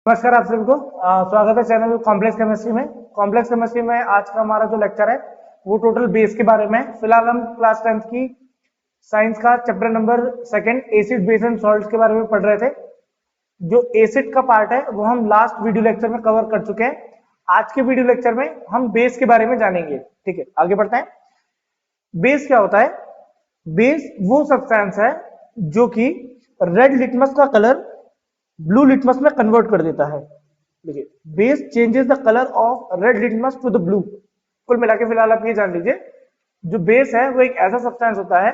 नमस्कार आप सभी को स्वागत है चैनल कॉम्प्लेक्स केमिस्ट्री में। कॉम्प्लेक्स केमिस्ट्री में आज का हमारा जो लेक्चर है वो टोटल बेस के बारे में है। फिलहाल हम क्लास 10th की साइंस का chapter number 2 acid base and salts के बारे में पढ़ रहे थे। जो एसिड का पार्ट है वो हम लास्ट वीडियो लेक्चर में कवर कर चुके हैं। आज के वीडियो लेक्चर में हम बेस के बारे में जानेंगे। ठीक है, आगे बढ़ते हैं। बेस क्या होता है? बेस वो सब्सटेंस है जो कि रेड लिटमस का कलर ब्लू लिटमस में कन्वर्ट कर देता है। देखिए, base changes the colour of red litmus to the blue. कुल मिला के फिलहाल आप ये जान लीजिए, जो बेस है वो एक ऐसा सब्सटेंस होता है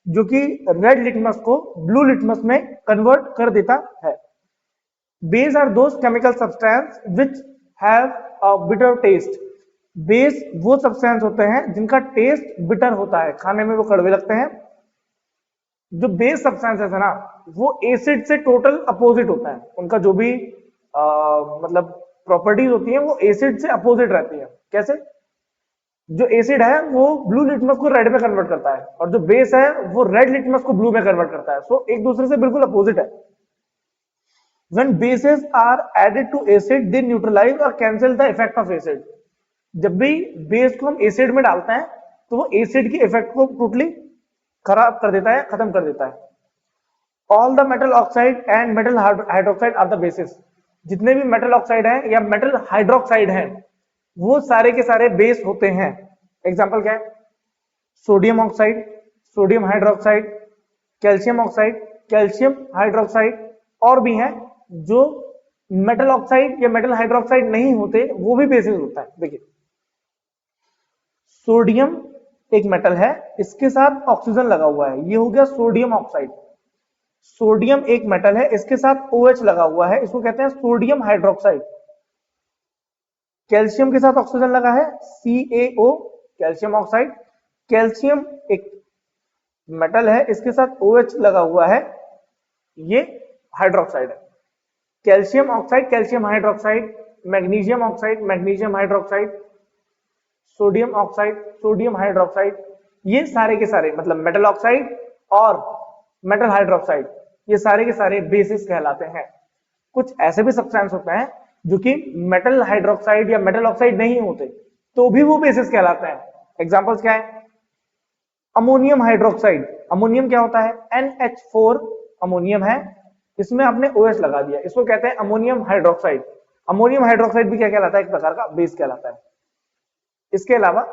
जो कि रेड लिटमस को ब्लू लिटमस में कन्वर्ट कर देता है। Base are those chemical substance which have a bitter taste. Base वो सब्सटेंस होते हैं जिनका टेस्ट बिटर होता है, खाने में वो कड़वे लगते हैं। जो बेस सब्सटेंसेस है ना, वो एसिड से टोटल अपोजिट होता है। उनका जो भी मतलब प्रॉपर्टीज होती है वो एसिड से अपोजिट रहती है। कैसे? जो एसिड है वो ब्लू लिटमस को रेड में कन्वर्ट करता है और जो बेस है वो रेड लिटमस को ब्लू में कन्वर्ट करता है। सो एक दूसरे से बिल्कुल अपोजिट है। When bases are added to acid, they neutralize or cancel the effect of acid. जब भी बेस को हम एसिड में डालते हैं तो वो एसिड की इफेक्ट को टोटली खराब कर देता है, खत्म कर देता है। All the metal oxide and metal hydroxide are the bases. जितने भी मेटल ऑक्साइड हैं या मेटल हाइड्रोक्साइड हैं वो सारे के सारे बेस होते हैं। एग्जांपल क्या है? Sodium oxide, sodium hydroxide, calcium oxide, calcium hydroxide, और भी हैं जो मेटल ऑक्साइड या मेटल हाइड्रोक्साइड नहीं होते, वो भी बेसिस होता है। देखिए, सोडियम एक मेटल है, इसके साथ ऑक्सीजन लगा हुआ है, ये हो गया सोडियम ऑक्साइड। सोडियम एक मेटल है, इसके साथ OH लगा हुआ है, इसको कहते हैं सोडियम हाइड्रोक्साइड। कैल्शियम के साथ ऑक्सीजन लगा है, CaO, कैल्शियम ऑक्साइड। कैल्शियम एक मेटल है, इसके साथ OH लगा हुआ है, ये हाइड्रोक्साइड है। Calcium oxide, calcium hydroxide, magnesium oxide, magnesium hydroxide, sodium oxide, sodium hydroxide, ये सारे के सारे मतलब मेटल ऑक्साइड और मेटल हाइड्रोक्साइड, ये सारे के सारे बेसिस कहलाते हैं। कुछ ऐसे भी सब्सटेंस होते हैं जो कि मेटल हाइड्रोक्साइड या मेटल ऑक्साइड नहीं होते तो भी वो बेसिस कहलाते हैं। एग्जांपल्स क्या है? Ammonium hydroxide. अमोनियम क्या होता है? NH4 अमोनियम है, इसमें आपने OH लगा दिया, इसको कहते हैं अमोनियम हाइड्रोक्साइड। अमोनियम हाइड्रोक्साइड भी क्या कहलाता है? एक प्रकार का बेस कहलाता है। इसके अलावा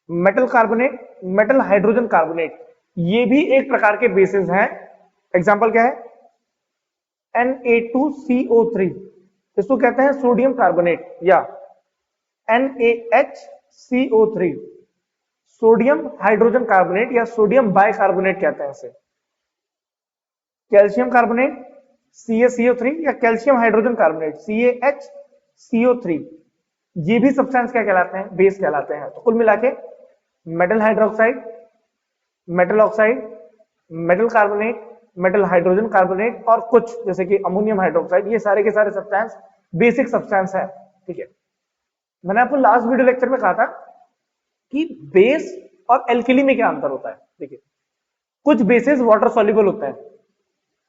metal carbonate, metal hydrogen carbonate, ये भी एक प्रकार के बेसिस हैं। एग्जांपल क्या है? Na2CO3, इसको कहते हैं सोडियम कार्बोनेट, या NaHCO3 सोडियम हाइड्रोजन कार्बोनेट या सोडियम बाइकार्बोनेट कहते हैं इसे। कैल्शियम कार्बोनेट CaCO3 या कैल्शियम हाइड्रोजन कार्बोनेट CaHCO3, ये भी सब्सटेंस क्या कहलाते हैं? बेस कहलाते हैं। तो कुल मिला के metal hydroxide, metal oxide, metal carbonate, metal hydrogen carbonate और कुछ जैसे कि अमोनियम हाइड्रोक्साइड, ये सारे के सारे सब्सटेंस बेसिक सब्सटेंस है। ठीक है, मैंने आपको लास्ट वीडियो लेक्चर में कहा था कि बेस और एल्किली में क्या अंतर होता है। देखिए, कुछ बेसिस वाटर सॉल्युबल होते हैं,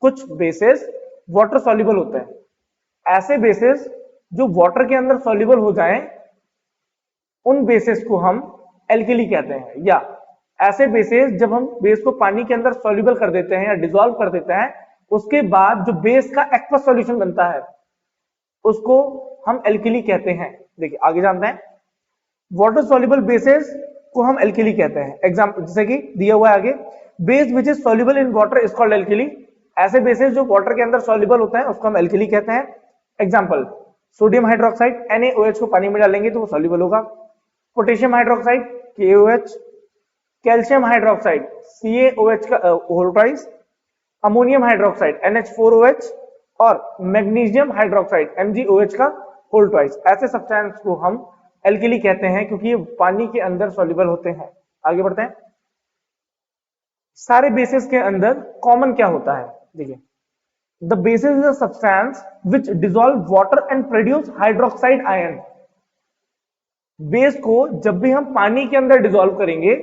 कुछ बेसिस वाटर सॉल्युबल होते हैं। ऐसे बेसिस जो वाटर के अंदर सॉल्युबल हो जाएं, उन बेसिस को हम एल्किली कहते हैं। या ऐसे बेसिस जब हम बेस को पानी के अंदर सॉल्युबल कर देते हैं या डिसॉल्व कर देते हैं, उसके बाद जो बेस का एक्वस सॉल्यूशन बनता है उसको हम एल्किली कहते हैं। देखिए, आगे जानते हैं। वाटर सॉल्युबल बेसिस को हम एल्किली कहते हैं। एग्जांपल जैसे कि दिया हुआ है आगे, base which is soluble in water is called alkali. ऐसे बेसिस जो वाटर के अंदर सॉल्युबल होता है उसको हम एल्किली कहते हैं। एग्जांपल, सोडियम हाइड्रोक्साइड NaOH को पानी में डालेंगे तो वो सॉल्युबल होगा। Potassium hydroxide KOH, calcium hydroxide CaOH का whole twice, ammonium hydroxide NH4OH और मैग्नीशियम हाइड्रोक्साइड MgOH का होल ट्वाइस। ऐसे सब्सटेंस को हम एल्किली कहते हैं क्योंकि ये पानी के अंदर सॉल्युबल होते हैं। आगे बढ़ते हैं। सारे बेसिस के अंदर कॉमन क्या होता है? देखिए, the basis is a substance which dissolve water and produce hydroxide ion. Base को जब भी हम पानी के अंदर डिसॉल्व करेंगे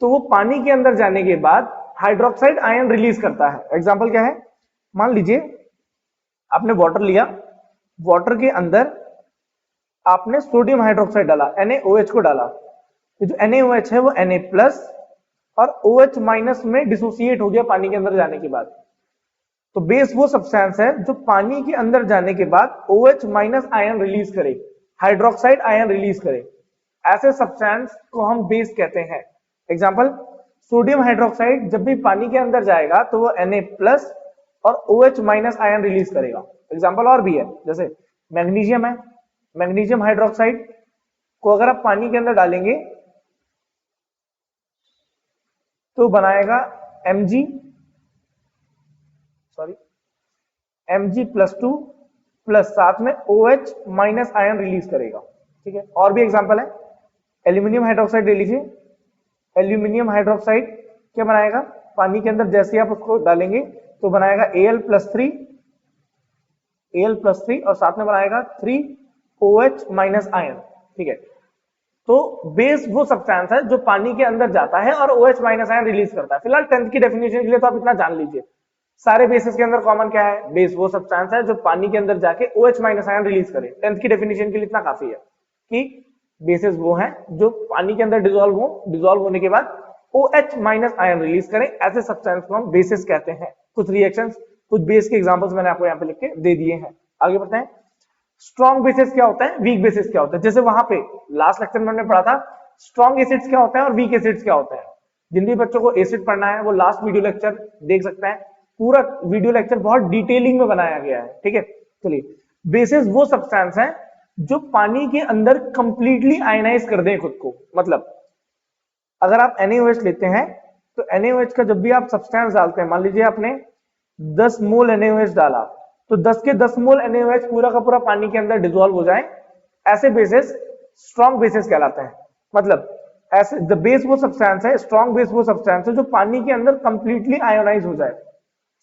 तो वो पानी के अंदर जाने के बाद हाइड्रोक्साइड आयन रिलीज करता है। एग्जांपल क्या है? मान लीजिए आपने वाटर लिया, वाटर के अंदर आपने सोडियम हाइड्रोक्साइड डाला, NaOH को डाला, ये जो NaOH है वो Na प्लस और OH माइनस में डिसोसिएट हो गया पानी के अंदर जाने के बाद। तो बेस वो सब्सटेंस है जो पानी के अंदर जाने के बाद OH माइनस आयन रिलीज करे, हाइड्रोक्साइड आयन रिलीज करे, ऐसे सब्सटेंस को हम बेस कहते हैं। एग्जांपल, सोडियम हाइड्रोक्साइड जब भी पानी के अंदर जाएगा तो वो Na प्लस और OH माइनस आयन रिलीज करेगा। एग्जांपल और भी है, जैसे मैग्नीशियम है, मैग्नीशियम हाइड्रोक्साइड को अगर आप पानी के अंदर डालेंगे तो बनाएगा Mg+2 प्लस साथ में OH माइनस आयन रिलीज करेगा। ठीक है, और भी एग्जांपल है, एल्यूमिनियम हाइड्रोक्साइड ले लीजिए, एल्यूमिनियम हाइड्रोक्साइड क्या बनाएगा, पानी के अंदर जैसे आप उसको डालेंगे तो बनाएगा Al+3 और साथ में बनाएगा 3OH माइनस आयन। ठीक है, तो बेस वो सब्सटेंस है जो पानी के अंदर जाता है और OH माइनस आयन रिलीज करता है। फिलहाल 10th की डेफिनेशन के लिए तो आप इतना जान लीजिए, सारे बेसिस के अंदर कॉमन क्या है, बेस वो सब्सटेंस है जो पानी के अंदर जाके OH माइनस आयन रिलीज करे। 10th की डेफिनेशन के लिए इतना काफी है कि बेसिस वो हैं जो पानी के अंदर डिसॉल्व होने के बाद OH माइनस आयन रिलीज करें, ऐसे सब्सटेंस को हम बेसिस कहते हैं। कुछ रिएक्शंस, कुछ बेस के एग्जांपल्स मैंने आपको यहाँ पे लिख के दे दिए हैं। आगे बढ़ते हैं, स्ट्रॉन्ग बेसिस क्या होता है, वीक बेसिस क्या होता है। जैसे वहां पे लास्ट लेक्चर में हमने पढ़ा था स्ट्रॉन्ग एसिड्स क्या होता है और वीक एसिड्स क्या होता है। जिन भी बच्चों को एसिड पढ़ना है वो लास्ट वीडियो लेक्चर देख सकते हैं, पूरा वीडियो लेक्चर बहुत डिटेलिंग में बनाया गया है। ठीक है, चलिए, बेसिस वो सब्सटेंस है जो पानी के अंदर कंप्लीटली आयनाइज कर दें खुद को। मतलब अगर आप NaOH लेते हैं तो NaOH का जब भी आप सब्सटेंस डालते हैं, मान लीजिए आपने 10 मोल NaOH डाला तो 10 के 10 मोल NaOH पूरा का पूरा पानी के अंदर डिसॉल्व हो जाए, ऐसे बेसिस स्ट्रॉन्ग बेसिस कहलाते हैं। मतलब ऐसे द बेस वो सब्सटेंस है, स्ट्रॉन्ग बेस वो सब्सटेंस है जो पानी के अंदर कंप्लीटली आयोनाइज हो जाए,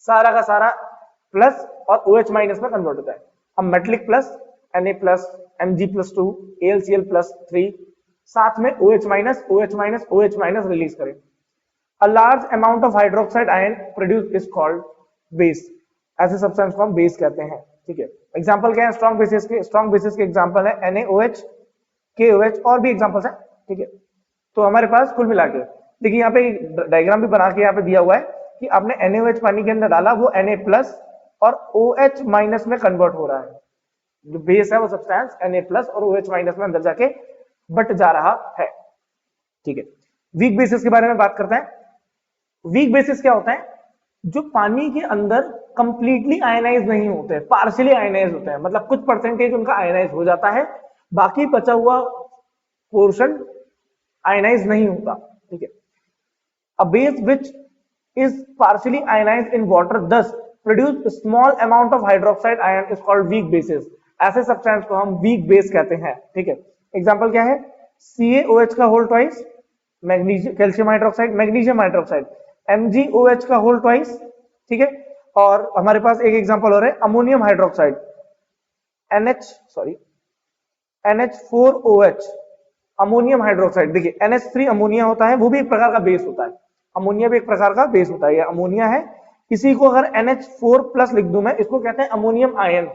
सारा का सारा प्लस और OH माइनस में कन्वर्ट होता है। अब metallic plus, Na plus, Mg+2, AlCl+3 साथ में OH माइनस रिलीज करें। A large amount of hydroxide ion produced is called base। ऐसे सब्सटेंस को हम बेस कहते हैं। ठीक है, एग्जांपल क्या है स्ट्रॉन्ग बेसिस के, स्ट्रॉन्ग बेसिस के एग्जांपल है NaOH, KOH और भी एग्जांपल्स हैं। ठीक है, तो हमारे पास कुल मिला के देखिए यहाँ पे डायग्राम भी बना के यहाँ पे दिया हुआ है कि आपने NaOH पानी के अंदर डाला, वो Na प्लस और OH माइनस में कन्वर्ट हो रहा है। जो बेस है वो सब्सटेंस Na प्लस और OH माइनस में अंदर जाके बट जा रहा है। ठीक है, वीक बेसिस के बारे में बात करते हैं। वीक बेसिस क्या होता है, जो पानी के अंदर कंप्लीटली आयनाइज नहीं होते, पार्शियली आयनाइज होते हैं, मतलब कुछ परसेंटेज उनका आयनाइज हो जाता है, बाकी बचा हुआ पोर्शन आयनाइज नहीं होता। ठीक है, a base which is partially ionize in water thus produce small amount of hydroxide ion is called weak bases. ऐसे सब्सटेंस को हम वीक बेस कहते हैं। ठीक है, एग्जांपल क्या है, CaOH का whole twice, magnesium calcium hydroxide, magnesium hydroxide, MgOH का होल ट्वाइस। ठीक है, और हमारे पास एक एग्जांपल और है ammonium hydroxide, NH4OH, ammonium hydroxide. देखिए NH3 अमोनिया होता है, वो भी एक प्रकार का बेस होता है, अमोनिया भी एक प्रकार का बेस होता है, ये अमोनिया है। इसी को अगर NH4 प्लस लिख दूं मैं, इसको कहते हैं अमोनियम आयन।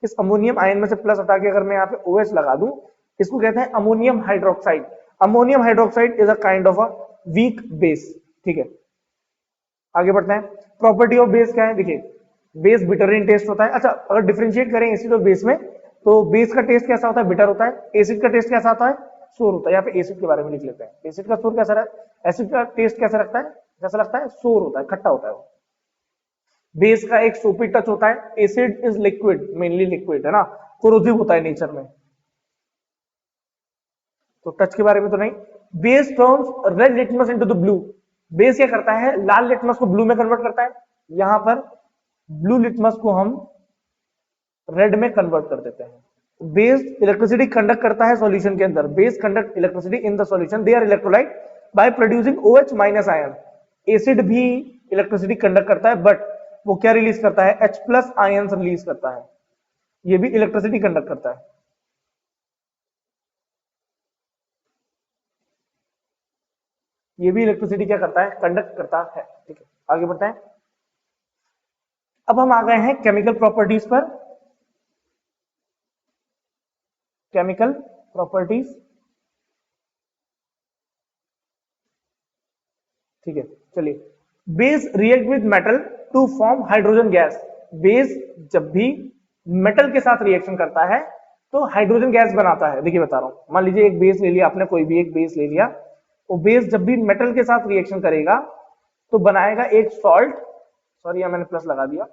इस अमोनियम आयन में से प्लस हटा के अगर मैं यहाँ पे OH लगा दूं, इसको कहते हैं ammonium hydroxide. Ammonium hydroxide is a kind of a weak base. ठीक है, आगे बढ़ते हैं। प्रॉपर्टी ऑफ बेस क्या है, देखिए बेस बिटर इन टेस्ट होता है। अच्छा, अगर डिफरेंशिएट करें एसिड और बेस में, तो बेस का टेस्ट कैसा होता है, बिटर होता है। एसिड का टेस्ट कैसा होता है, सोर होता है। यहाँ पे एसिड के बारे में लिख लेते हैं, एसिड का सोर कैसा रहता है, एसिड का टेस्ट कैसा लगता है, जैसा लगता है सोर होता है, खट्टा होता है वो। बेस का एक सोपी टच होता है, acid is liquid, mainly liquid है ना, कोरोसिव होता है नेचर में, तो टच के बारे में तो नहीं। Base turns red litmus into the blue, base क्या करता है, लाल लिटमस को ब्लू में कन्वर्ट करता है। यहां पर ब्लू लिटमस को हम रेड में कन्वर्ट कर देते हैं। बेस इलेक्ट्रिसिटी कंडक्ट करता है सॉल्यूशन के अंदर, base conduct electricity in the solution, they are electrolyte by producing OH minus ion. Acid भी इलेक्ट्रिसिटी कंडक्ट करता है, बट वो क्या रिलीज करता है, H प्लस आयन रिलीज करता है, ये भी इलेक्ट्रिसिटी कंडक्ट करता है। ये भी इलेक्ट्रिसिटी क्या करता है, कंडक्ट करता है। ठीक है, आगे बढ़ते हैं। अब हम आ गए हैं केमिकल प्रॉपर्टीज पर। Chemical properties. ठीक है, चलिए। Base react with metal to form hydrogen gas. Base जब भी मेटल के साथ रिएक्शन करता है तो हाइड्रोजन गैस बनाता है। देखिए बता रहा हूं, मान लीजिए एक बेस ले लिया आपने, कोई भी एक बेस ले लिया, वो बेस जब भी मेटल के साथ रिएक्शन करेगा तो बनाएगा एक सॉल्ट, सॉरी यहां मैंने प्लस लगा दिया,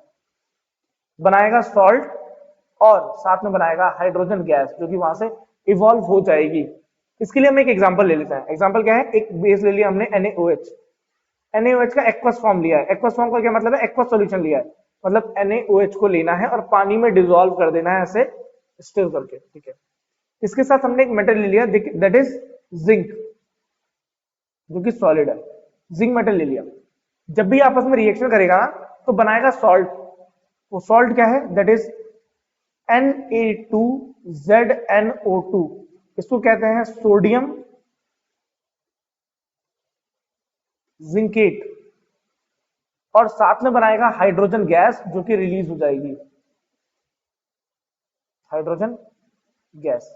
बनाएगा सॉल्ट और साथ में बनाएगा हाइड्रोजन गैस जो कि वहां से इवॉल्व हो जाएगी। इसके लिए हम एक एग्जांपल ले लेते हैं। एग्जांपल क्या है, एक बेस ले लिया हमने NaOH, NaOH का एक्वस फॉर्म लिया है। एक्वस फॉर्म का क्या मतलब है, एक्वस सॉल्यूशन लिया है, मतलब NaOH को लेना है और पानी में डिसॉल्व कर देना है ऐसे स्टिर करके। ठीक है, इसके साथ हमने एक मेटल ले लिया, दैट इज जिंक, जो कि सॉलिड है, जिंक मेटल ले लिया। जब भी आपस में रिएक्शन करेगा ना तो बनाएगा सॉल्ट। वो सॉल्ट क्या है, दैट इज Na2ZnO2, इसको कहते हैं सोडियम जिंकेट, और साथ में बनाएगा हाइड्रोजन गैस जो कि रिलीज हो जाएगी, हाइड्रोजन गैस।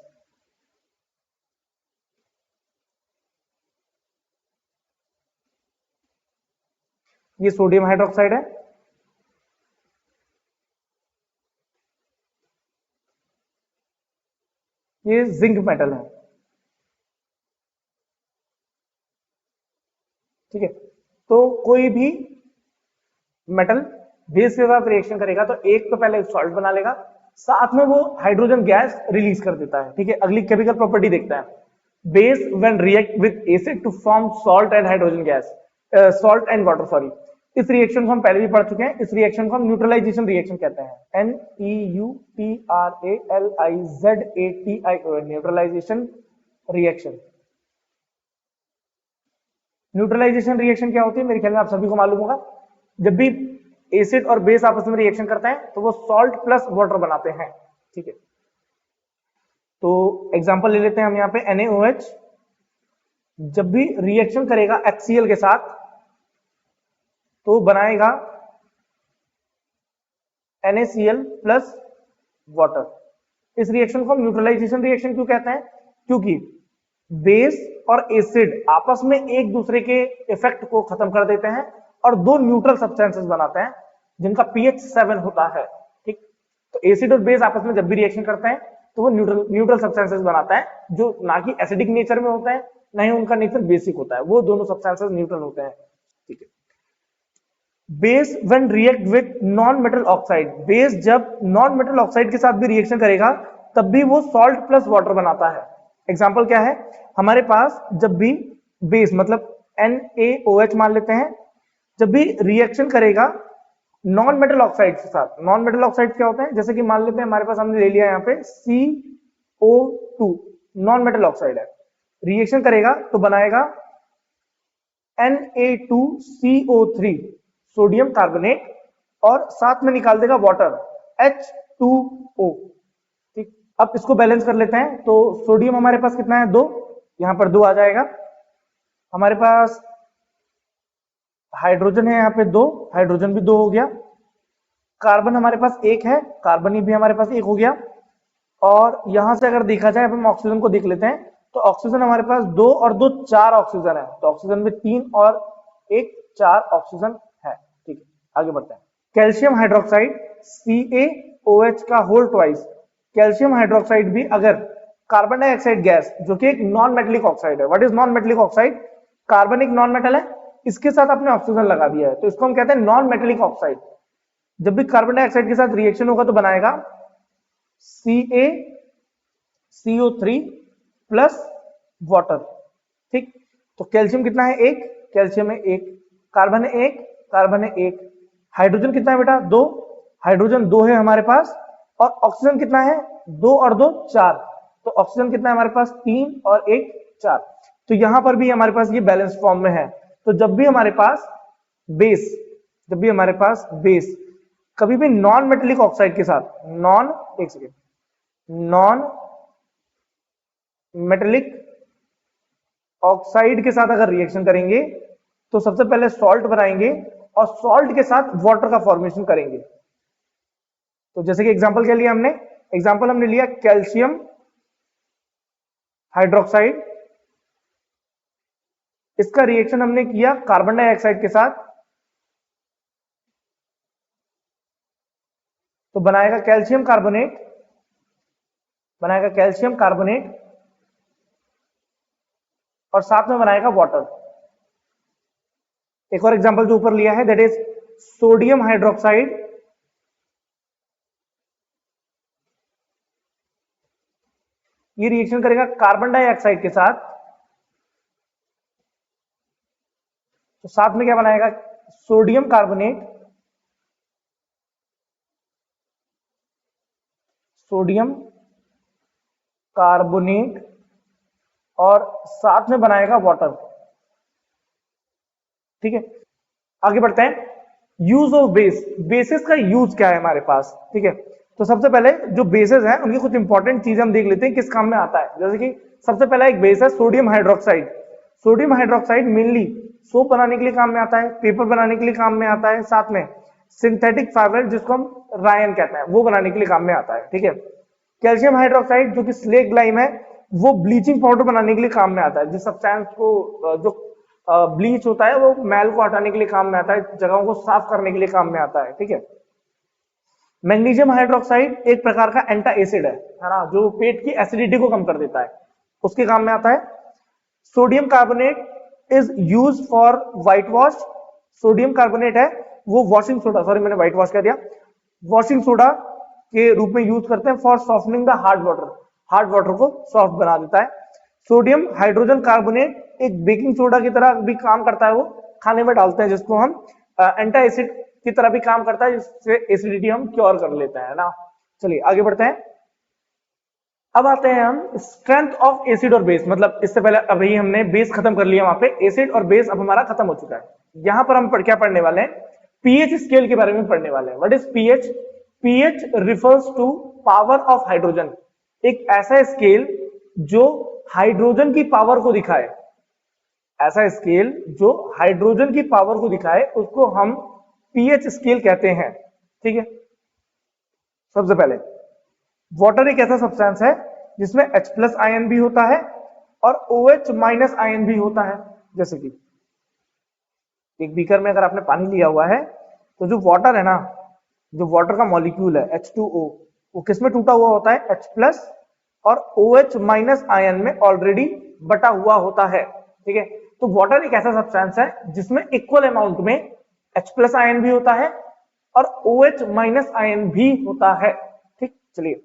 ये सोडियम हाइड्रोक्साइड है, ये जिंक मेटल है। ठीक है, तो कोई भी मेटल बेस के साथ रिएक्शन करेगा तो एक तो पहले सॉल्ट बना लेगा, साथ में वो हाइड्रोजन गैस रिलीज कर देता है। ठीक है, अगली केमिकल प्रॉपर्टी देखते हैं। Base when react with acid to form salt and hydrogen gas, salt and water, sorry. इस रिएक्शन को हम पहले भी पढ़ चुके हैं। इस रिएक्शन को हम न्यूट्रलाइजेशन रिएक्शन कहते हैं, NEUTRALIZATION, neutralisation reaction. Neutralisation reaction क्या होती है, मेरे ख्याल में आप सभी को मालूम होगा। जब भी एसिड और बेस आपस में रिएक्शन करते हैं तो वो सॉल्ट प्लस वाटर बनाते हैं। ठीक है, तो एग्जांपल ले लेते हैं हम यहाँ पे। NaOH जब भी रिएक्शन करेगा HCl के साथ तो बनाएगा NaCl प्लस वाटर। इस रिएक्शन को हम न्यूट्रलाइजेशन रिएक्शन क्यों कहते हैं, क्योंकि बेस और एसिड आपस में एक दूसरे के इफेक्ट को खत्म कर देते हैं और दो न्यूट्रल सब्सटेंसेस बनाते हैं जिनका pH 7 होता है। ठीक, तो एसिड और बेस आपस में जब भी रिएक्शन करते हैं तो वो न्यूट्रल सब्सटेंसेस बनाता है, जो ना कि एसिडिक नेचर में होता है ना ही उनका नेचर बेसिक होता है, वो दोनों सब्सटेंसेस न्यूट्रल होते हैं। ठीक है, base when react with non metal oxide, base जब नॉन मेटल ऑक्साइड के साथ भी रिएक्शन करेगा तब भी वो सॉल्ट प्लस वाटर बनाता है। एग्जांपल क्या है, हमारे पास जब भी बेस मतलब NaOH मान लेते हैं, जब भी रिएक्शन करेगा नॉन मेटल ऑक्साइड के साथ, नॉन मेटल ऑक्साइड क्या होते हैं, जैसे कि मान लेते हैं हमारे पास हमने ले लिया यहाँ पे CO2, नॉन मेटल ऑक्साइड है, रिएक्शन करेगा तो बनाएगा Na2CO3, सोडियम कार्बोनेट, और साथ में निकाल देगा वाटर H2O। ठीक, अब इसको बैलेंस कर लेते हैं। तो सोडियम हमारे पास कितना है, 2, यहां पर 2 आ जाएगा। हमारे पास हाइड्रोजन है यहाँ पे 2, हाइड्रोजन भी 2 हो गया। कार्बन हमारे पास 1 है, कार्बन भी हमारे पास 1 हो गया। और यहां से अगर देखा जाए, हम ऑक्सीजन को देख लेते हैं, तो ऑक्सीजन हमारे पास 2 और 2 4 ऑक्सीजन है, तो ऑक्सीजन में 3 और 1 4 ऑक्सीजन है। ठीक है, आगे बढ़ते हैं। कैल्शियम हाइड्रोक्साइड CaOH का होल ट्वाइस, कैल्शियम हाइड्रोक्साइड भी अगर कार्बन डाइऑक्साइड गैस जो कि एक नॉन मेटेलिक ऑक्साइड है, what is non metallic oxide, carbon एक नॉन मेटल है, इसके साथ आपने ऑक्सीजन लगा दिया है तो इसको हम कहते हैं नॉन मेटेलिक ऑक्साइड। जब भी कार्बन डाइऑक्साइड के साथ रिएक्शन होगा तो बनाएगा CaCO3 प्लस वाटर। ठीक, तो कैल्शियम कितना है, 1, कैल्शियम है 1, कार्बन है 1, कार्बन है 1, हाइड्रोजन कितना है बेटा, 2, हाइड्रोजन 2 है हमारे पास, और ऑक्सीजन कितना है, 2 और 2 4, तो ऑक्सीजन कितना है हमारे पास, 3 और 1 4। तो यहां पर भी हमारे पास ये बैलेंस फॉर्म में है। तो जब भी हमारे पास बेस कभी भी नॉन मेटेलिक ऑक्साइड के साथ, नॉन मेटेलिक ऑक्साइड के साथ अगर रिएक्शन करेंगे तो सबसे पहले सॉल्ट बनाएंगे और सॉल्ट के साथ वाटर का फॉर्मेशन करेंगे। तो जैसे कि एग्जांपल क्या लिया हमने, एग्जांपल हमने लिया कैल्शियम हाइड्रोक्साइड, इसका रिएक्शन हमने किया कार्बन डाइऑक्साइड के साथ, तो बनाएगा कैल्शियम कार्बोनेट, बनाएगा कैल्शियम कार्बोनेट और साथ में बनाएगा वाटर। एक और एग्जांपल जो ऊपर लिया है दैट इज सोडियम हाइड्रोक्साइड, ये रिएक्शन करेगा कार्बन डाइऑक्साइड के साथ, तो साथ में क्या बनाएगा सोडियम कार्बोनेट, सोडियम कार्बोनेट और साथ में बनाएगा वाटर। ठीक है, आगे बढ़ते हैं। यूज ऑफ बेस, बेसिस का यूज क्या है हमारे पास। ठीक है, तो सबसे पहले जो बेसिस हैं उनकी कुछ इंपॉर्टेंट चीज हम देख लेते हैं किस काम में आता है। जैसे कि सबसे पहला एक बेस है sodium hydroxide. Sodium hydroxide mainly soap बनाने के लिए काम में आता है, पेपर बनाने के लिए काम में आता है, साथ में सिंथेटिक फाइबर जिसको हम रायन कहते हैं वो बनाने के लिए काम में आता है। ठीक है, कैल्शियम हाइड्रोक्साइड जो कि स्लेग लाइम है वो ब्लीचिंग पाउडर बनाने के लिए काम में आता है। जिस सब्सटेंस को जो ब्लीच होता है वो मैल को हटाने के लिए काम में आता है, जगहों को साफ करने के लिए काम में आता है। ठीक है, मैग्नीशियम हाइड्रोक्साइड एक प्रकार का एंटा एसिड है ना, जो पेट की एसिडिटी को कम कर देता है, उसके काम में आता है। Sodium carbonate is use for white wash, sodium carbonate है वो वॉशिंग सोडा, सॉरी मैंने व्हाइट वॉश कह दिया, वॉशिंग सोडा के रूप में यूज करते हैं for softening the hard water, hard water को सॉफ्ट बना देता है। सोडियम हाइड्रोजन कार्बोनेट एक बेकिंग सोडा की तरह भी काम करता है, वो खाने में डालते हैं जिसको हम एंटा एसिड की तरह भी काम करता है, जिससे एसिडिटी हम क्योर कर लेते हैं ना। चलिए आगे बढ़ते हैं। अब आते हैं हम स्ट्रेंथ ऑफ एसिड और बेस, मतलब इससे पहले अभी हमने बेस खत्म कर लिया, वहां पे एसिड और बेस अब हमारा खत्म हो चुका है। यहां पर हम क्या पढ़ने वाले हैं, पीएच स्केल के बारे में पढ़ने वाले हैं। What is pH? PH refers to power of hydrogen, एक ऐसा स्केल जो हाइड्रोजन की पावर को दिखाए, ऐसा स्केल जो हाइड्रोजन की पावर को दिखाए उसको हम पीएच स्केल कहते हैं। ठीक है, सबसे पहले वाटर एक ऐसा सब्सटेंस है जिसमें H+ आयन भी होता है और OH- आयन भी होता है। जैसे कि एक बीकर में अगर आपने पानी लिया हुआ है तो जो वाटर है ना, जो वाटर का मॉलिक्यूल है H2O, वो किसमें टूटा हुआ होता है, H+ और OH- आयन में ऑलरेडी बटा हुआ होता है। ठीक है, तो वाटर एक ऐसा सब्सटेंस है जिसमें इक्वल अमाउंट में H+ आयन भी होता है और OH- आयन भी होता है। ठीक, चलिए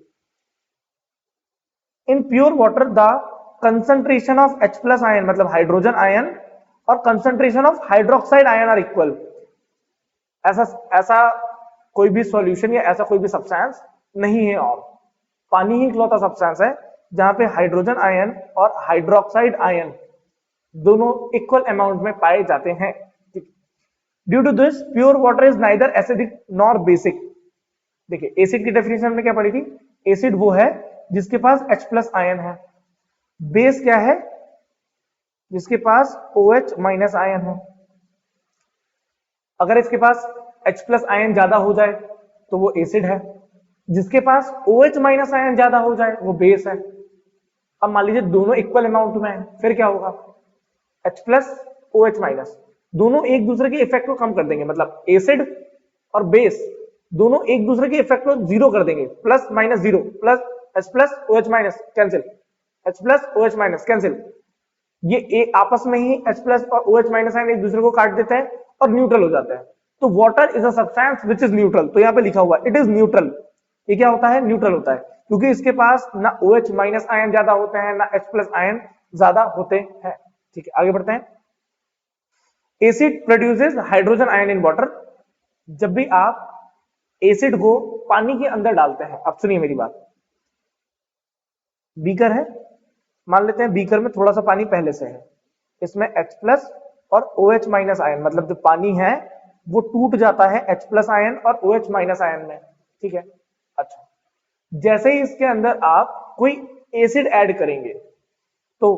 in pure water the concentration of H+ ion मतलब हाइड्रोजन आयन और concentration of hydroxide ion are equal. ऐसा कोई भी सॉल्यूशन या ऐसा कोई भी सब्सटेंस नहीं है, और पानी ही इकलौता सब्सटेंस है जहां पे हाइड्रोजन आयन और हाइड्रोक्साइड आयन दोनों इक्वल अमाउंट में पाए जाते हैं। Due to this pure water is neither acidic nor basic. देखिए एसिड की डेफिनेशन हमने क्या पढ़ी थी, एसिड वो है जिसके पास H+ आयन है, बेस क्या है, जिसके पास OH- आयन है। अगर इसके पास H+ आयन ज्यादा हो जाए तो वो एसिड है, जिसके पास OH- आयन ज्यादा हो जाए वो बेस है। अब मान लीजिए दोनों इक्वल अमाउंट में है, फिर क्या होगा, H+ OH- दोनों एक दूसरे के इफेक्ट को कम कर देंगे, मतलब एसिड और बेस दोनों एक दूसरे के इफेक्ट को जीरो कर देंगे, +-0, plus H+ OH- cancel, H+ OH- cancel, ये आपस में ही H+ और OH- आयन एक दूसरे को काट देते हैं और न्यूट्रल हो जाते हैं। तो water is a substance which is neutral, तो यहाँ पे लिखा हुआ इट इज न्यूट्रल। ये क्या होता है, न्यूट्रल होता है, क्योंकि इसके पास ना OH- आयन ज्यादा होते हैं ना H+ आयन ज्यादा होते हैं। ठीक है, आगे बढ़ते हैं। Acid produces hydrogen ion in water. जब भी आप एसिड को पानी के अंदर डालते हैं, अब सुनिए मेरी बात, बीकर है, मान लेते हैं बीकर में थोड़ा सा पानी पहले से है, इसमें H+ और OH- आयन मतलब जो पानी है वो टूट जाता है H+ आयन और OH- आयन में। ठीक है, अच्छा जैसे ही इसके अंदर आप कोई एसिड ऐड करेंगे तो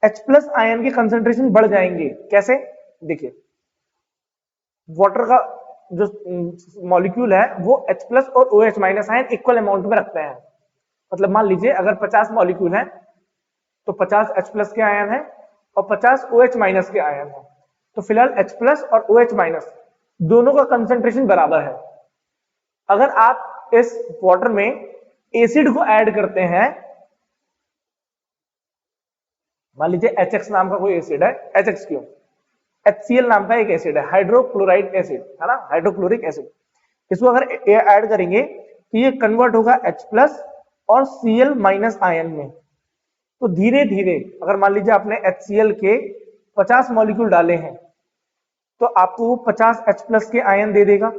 H+ आयन की कंसंट्रेशन बढ़ जाएंगे। कैसे, देखिए वाटर का जो मॉलिक्यूल है वो H+ और OH- आयन इक्वल अमाउंट में रखते हैं। मतलब मान लीजिए अगर 50 मॉलिक्यूल हैं तो 50 H प्लस के आयन है और 50 OH माइनस के आयन है। तो फिलहाल H प्लस और OH माइनस दोनों का कंसंट्रेशन बराबर है। अगर आप इस वाटर में एसिड को ऐड करते हैं, मान लीजिए HX नाम का कोई एसिड है, HX क्यों, HCl नाम का एक एसिड है, हाइड्रोक्लोराइड एसिड है ना, हाइड्रोक्लोरिक एसिड। इसको अगर ऐड करेंगे तो ये कन्वर्ट होगा H प्लस और Cl माइनस आयन में। तो धीरे धीरे अगर मान लीजिए आपने HCl के 50 मॉलिक्यूल डाले हैं तो आपको वो 50 H प्लस के आयन दे देगा।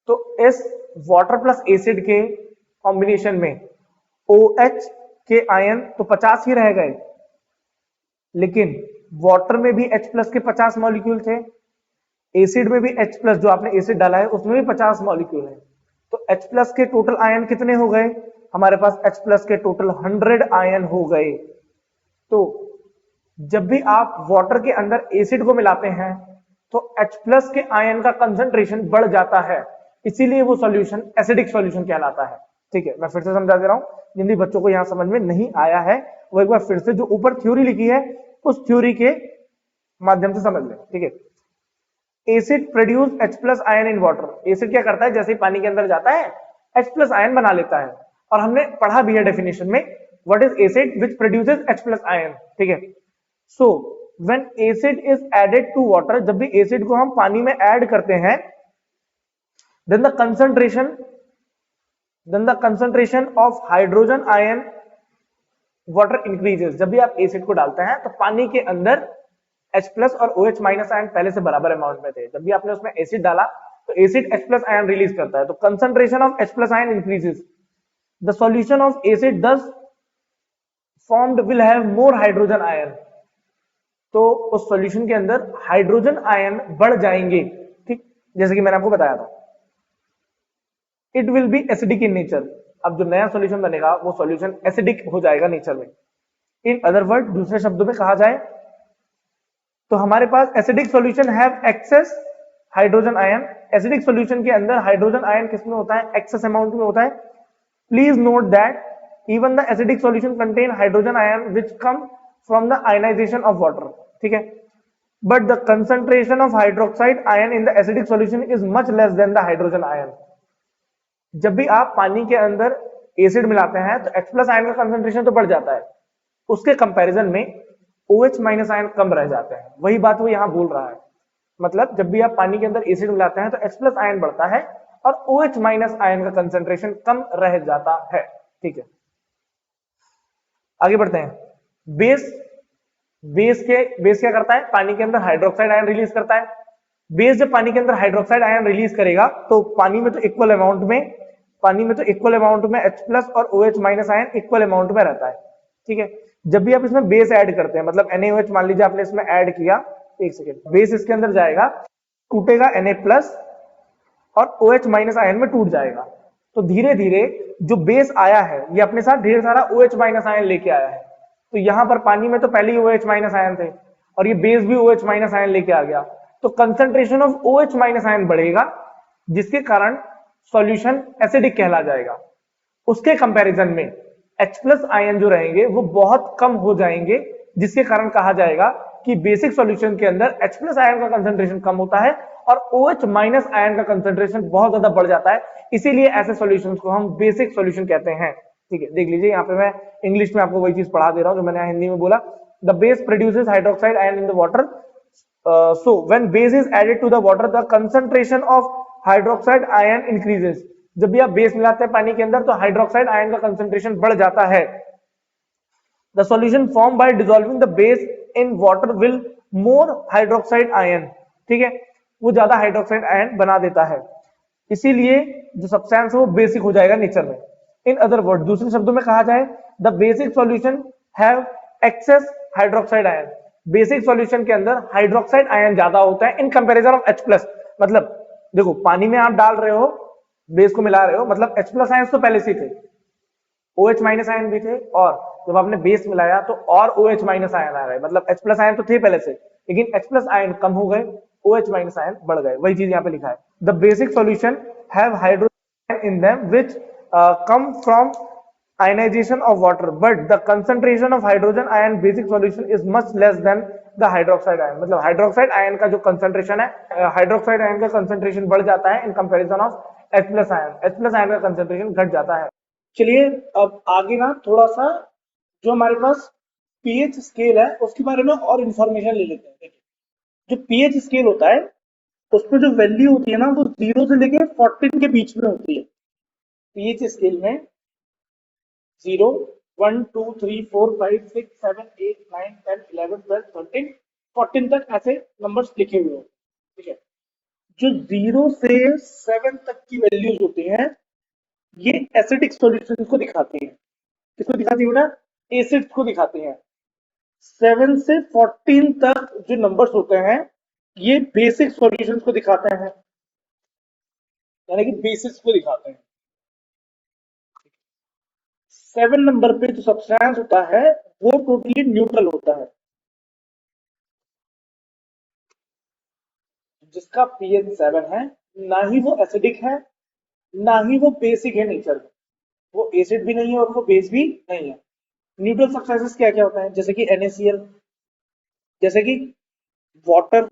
तो इस वाटर प्लस एसिड के कॉम्बिनेशन में OH के आयन तो 50 ही रह गए, लेकिन वाटर में भी H प्लस के 50 मॉलिक्यूल थे, एसिड में भी H प्लस जो आपने एसिड डाला है उसमें भी 50 मॉलिक्यूल है। तो H प्लस के टोटल आयन कितने हो गए, हमारे पास H प्लस के टोटल 100 आयन हो गए। तो जब भी आप वाटर के अंदर एसिड को मिलाते हैं तो H प्लस के आयन का कंसंट्रेशन बढ़ जाता है, इसीलिए वो सॉल्यूशन एसिडिक सॉल्यूशन कहलाता है। ठीक है, मैं फिर से समझा दे रहा हूं, जिन भी बच्चों को यहां समझ में नहीं आया है वो एक बार फिर से जो ऊपर थ्योरी लिखी है उस थ्योरी के माध्यम से समझ लें। ठीक है, acid produce H plus ion in water. Acid क्या करता है, जैसे ही पानी के अंदर जाता है H प्लस आयन बना लेता है, और हमने पढ़ा भी है डेफिनेशन में what is acid which produces H plus ion. ठीक है, so when acid is added to water, जब भी एसिड को हम पानी में ऐड करते हैं, then the concentration of hydrogen ion water increases। जब भी आप एसिड को डालते हैं तो पानी के अंदर H प्लस और OH माइनस आयन पहले से बराबर अमाउंट में थे, जब भी आपने उसमें एसिड डाला तो acid H plus ion release करता है, तो concentration of H plus ion increases. The solution of acid thus formed will have more hydrogen ion। तो उस सॉल्यूशन के अंदर हाइड्रोजन आयन बढ़ जाएंगे। ठीक, जैसे कि मैंने आपको बताया था, it will be acidic in nature. अब जो नया सॉल्यूशन बनेगा वो सॉल्यूशन एसिडिक हो जाएगा नेचर में। इन अदर वर्ड, दूसरे शब्दों में कहा जाए तो हमारे पास acidic solution have excess hydrogen ion. Acidic solution के अंदर हाइड्रोजन आयन किसमें होता है, एक्सेस अमाउंट में होता है। Please note that even the acidic solution contain hydrogen ion which come from the ionisation of water. ठीक है, but the concentration of hydroxide ion in the acidic solution is much less than the hydrogen ion. जब भी आप पानी के अंदर acid मिलाते हैं तो H प्लस आयन का कंसंट्रेशन तो बढ़ जाता है, उसके कंपैरिजन में OH माइनस आयन कम रह जाते हैं। वही बात वो यहां बोल रहा है, मतलब जब भी आप पानी के अंदर एसिड मिलाते हैं तो H प्लस आयन बढ़ता है और OH माइनस आयन का कंसंट्रेशन कम रह जाता है। ठीक है, आगे बढ़ते हैं। बेस क्या करता है, पानी के अंदर हाइड्रोक्साइड आयन रिलीज करता है। बेस जब पानी के अंदर हाइड्रोक्साइड आयन रिलीज करेगा तो पानी में तो इक्वल अमाउंट में H प्लस और OH minus ion equal amount में रहता है। ठीक है, जब भी आप इसमें बेस ऐड करते हैं, मतलब NaOH मान लीजिए आपने इसमें ऐड किया, एक सेकेंड, बेस इसके अंदर जाएगा, टूटेगा Na प्लस और OH माइनस आयन में टूट जाएगा। तो धीरे धीरे जो बेस आया है ये अपने साथ ढेर सारा OH माइनस आयन लेके आया है। तो यहां पर पानी में तो पहले ही OH माइनस आयन थे और ये बेस भी OH माइनस आयन लेके आ गया, तो concentration of OH minus ion बढ़ेगा, जिसके कारण सॉल्यूशन एसिडिक कहला जाएगा। उसके कंपैरिजन में H प्लस आयन जो रहेंगे वो बहुत कम हो जाएंगे, जिसके कारण कहा जाएगा कि बेसिक सॉल्यूशन के अंदर H प्लस आयन का कंसंट्रेशन कम होता है और OH माइनस आयन का कंसंट्रेशन बहुत ज्यादा बढ़ जाता है, इसीलिए ऐसे सॉल्यूशंस को हम बेसिक सॉल्यूशन कहते हैं। ठीक है, देख लीजिए यहाँ पे मैं इंग्लिश में आपको वही चीज पढ़ा दे रहा हूं जो मैंने हिंदी में बोला। The base produces hydroxide ion in the water, so when base is added to the water the concentration of hydroxide ion increases। जब भी आप बेस मिलाते हैं पानी के अंदर तो हाइड्रोक्साइड आयन का कंसंट्रेशन बढ़ जाता है। the solution formed by dissolving the base in water will more hydroxide ion। ठीक है, वो ज्यादा हाइड्रोक्साइड आयन बना देता है, इसीलिए जो सब्सटेंस है वो बेसिक हो जाएगा नेचर में। इन अदर वर्ड, दूसरे शब्दों में कहा जाए the basic solution have excess hydroxide ion. Basic solution के अंदर हाइड्रोक्साइड आयन ज्यादा होता है in comparison of H plus. मतलब देखो, पानी में आप डाल रहे हो, बेस को मिला रहे हो, मतलब H प्लस आयन तो पहले से थे, OH माइनस आयन भी थे, और जब आपने बेस मिलाया तो और OH माइनस आयन आ गए, मतलब H प्लस आयन तो थे पहले से, लेकिन H प्लस आयन कम हो गए, OH माइनस आयन बढ़ गए। वही चीज यहाँ पे लिखा है, the basic solution have hydrogen in them which come from ionization of water, but the concentration of hydrogen ion basic solution is much less than the hydroxide ion. मतलब hydroxide ion का जो कंसंट्रेशन है, hydroxide ion का concentration बढ़ जाता है in comparison of H plus ion. H plus ion का concentration घट जाता है. चलिए अब आगे ना थोड़ा सा जो हमारे पास पीएच स्केल है उसके बारे में और इंफॉर्मेशन ले लेते हैं. जो पीएच स्केल होता है उसमें जो वैल्यू होती है ना वो 0 से लेके 14 के बीच में होती है. पीएच स्केल में 0, 1, 2, 3, 4, 5, 6, 7, 8, 9, 10, 11, 12, 13, 14 तक ऐसे नंबर्स लिखे हुए होते हैं. ठीक है. जो 0 से 7 तक की वैल्यूज होती हैं ये एसिडिक सॉल्यूशन को दिखाती हैं. किसको दिखाती है बेटा? एसिड्स को दिखाती हैं. 7 से 14 तक जो नंबर्स होते हैं ये बेसिक सॉल्यूशंस को दिखाते हैं, यानी कि बेसिक्स को दिखाते हैं. 7 नंबर पे जो सब्सटेंस होता है वो टोटली न्यूट्रल होता है, जिसका पीएच 7 है. ना ही वो एसिडिक है ना ही वो बेसिक है नेचर में. वो एसिड भी नहीं है और वो बेस भी नहीं है. न्यूट्रल सब्सटेंसेस क्या क्या होता है? जैसे कि NaCl, जैसे कि वाटर.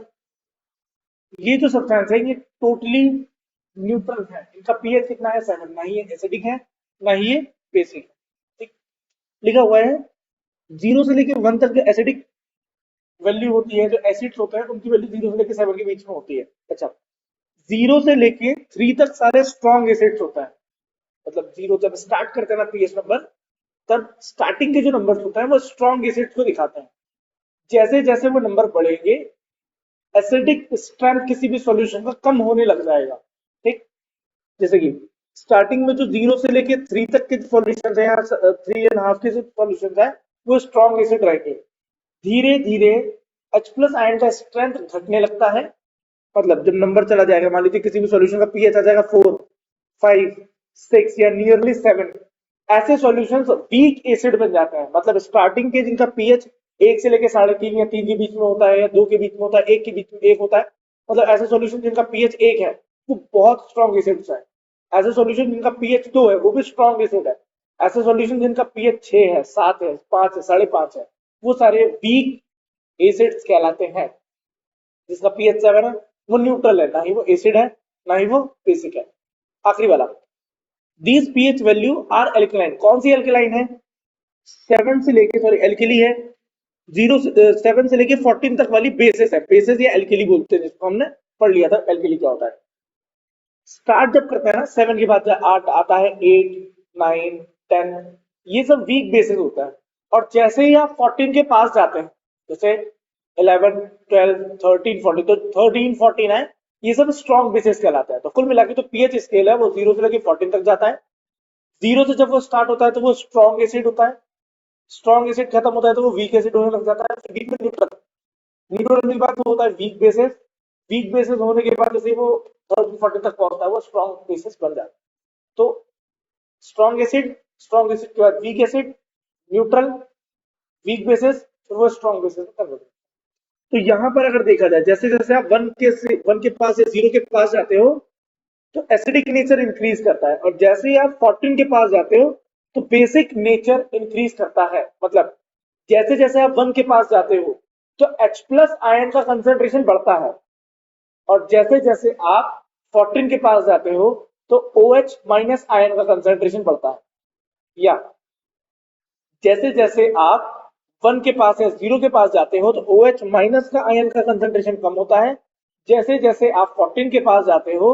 ये जो सब्सटेंस है ये टोटली न्यूट्रल है. इनका पीएच कितना है? 7. ना ही ये एसिडिक है ना ही ये बेसिक है. ठीक लिखा हुआ है. 0 से लेकर 1 तक जो एसिडिक वैल्यू होती है, जो एसिड्स होते हैं उनकी वैल्यू 0 से लेकर 7 के बीच में होती है. अच्छा, 0 से लेके 3 तक सारे स्ट्रॉन्ग एसिड्स होता है. मतलब 0 जब स्टार्ट करते हैं ना पीएच नंबर, तब स्टार्टिंग के जो नंबर्स होते हैं वो स्ट्रॉन्ग एसिड्स को दिखाते हैं. जैसे जैसे वो नंबर बढ़ेंगे एसिडिक स्ट्रेंथ किसी भी सॉल्यूशन का कम होने लग जाएगा. ठीक, जैसे कि स्टार्टिंग में जो 0 से लेके 3 तक के सॉल्यूशंस हैं या 3.5 के सॉल्यूशंस हैं वो स्ट्रॉन्ग एसिड रहेंगे. धीरे धीरे H प्लस आयन का स्ट्रेंथ घटने लगता है. मतलब जब नंबर चला जाएगा, मान लीजिए किसी भी सॉल्यूशन का पीएच आ जाएगा 4, 5, 6 या नियरली 7, ऐसे सॉल्यूशंस वीक एसिड बन जाते हैं. मतलब स्टार्टिंग के जिनका पीएच 1 से लेके 3.5 या 3 के बीच में होता है या 2 के बीच में होता है, 1 के बीच में 1 होता है. मतलब ऐसे सॉल्यूशन जिनका पीएच 1 है वो बहुत स्ट्रॉन्ग एसिड्स है. ऐसे सॉल्यूशन जिनका पीएच 2 है वो भी स्ट्रॉन्ग एसिड है. ऐसे सॉल्यूशन जिनका पीएच 6 है, 7 है, 5 है, 5.5 है, वो सारे वीक एसिड्स कहलाते हैं. जिसका पीएच 7 है वो न्यूट्रल है, ना ही वो एसिड है ना ही वो बेसिक है. आखिरी वाला, these pH value are alkaline. कौन सी एल्कलाइन है? 7 से लेके सॉरी एल्कली है. 7 से लेके 14 तक वाली बेसिस है. बेसिस या एल्कली बोलते हैं, जिसको हमने पढ़ लिया था एल्कली क्या होता है. स्टार्ट जब करते हैं ना 7 के बाद 8 आता है, 8, 9, 10, ये सब वीक बेसिस होता है. और जैसे ही आप 14 के पास जाते हैं, जैसे 11, 12, 13, 14, तो 13, 14 है, ये सब स्ट्रॉन्ग बेसिस कहलाता है. तो कुल मिला के जो पीएच स्केल है वो 0 से लेकर 14 तक जाता है. 0 से जब वो स्टार्ट होता है तो वो स्ट्रॉन्ग एसिड होता है. स्ट्रॉन्ग एसिड खत्म होता है तो वो वीक एसिड होने लग जाता है. फिर बीच में न्यूट्रल. न्यूट्रल के बाद वो होता है वीक बेसिस. वीक बेसिस होने के बाद जैसे वो 30, 40 तक पहुंचता है वो स्ट्रॉन्ग बेसिस बन जाता है. तो स्ट्रॉन्ग एसिड, स्ट्रॉन्ग एसिड के बाद weak acid, neutral, weak bases, फिर वो स्ट्रॉन्ग बेसिस में कन्वर्ट. तो यहां पर अगर देखा जाए जैसे जैसे आप 1 के पास या 0 के पास जाते हो तो एसिडिक नेचर इंक्रीज करता है, और जैसे ही आप 14 के पास जाते हो तो बेसिक नेचर इंक्रीज करता है. मतलब जैसे जैसे आप 1 के पास जाते हो तो H प्लस आयन का कंसेंट्रेशन बढ़ता है, और जैसे जैसे आप 14 के पास जाते हो तो OH माइनस आयन का कंसेंट्रेशन बढ़ता है. या जैसे जैसे आप 1 के पास या 0 के पास जाते हो तो OH माइनस का आयन का कंसेंट्रेशन कम होता है. जैसे जैसे आप 14 के पास जाते हो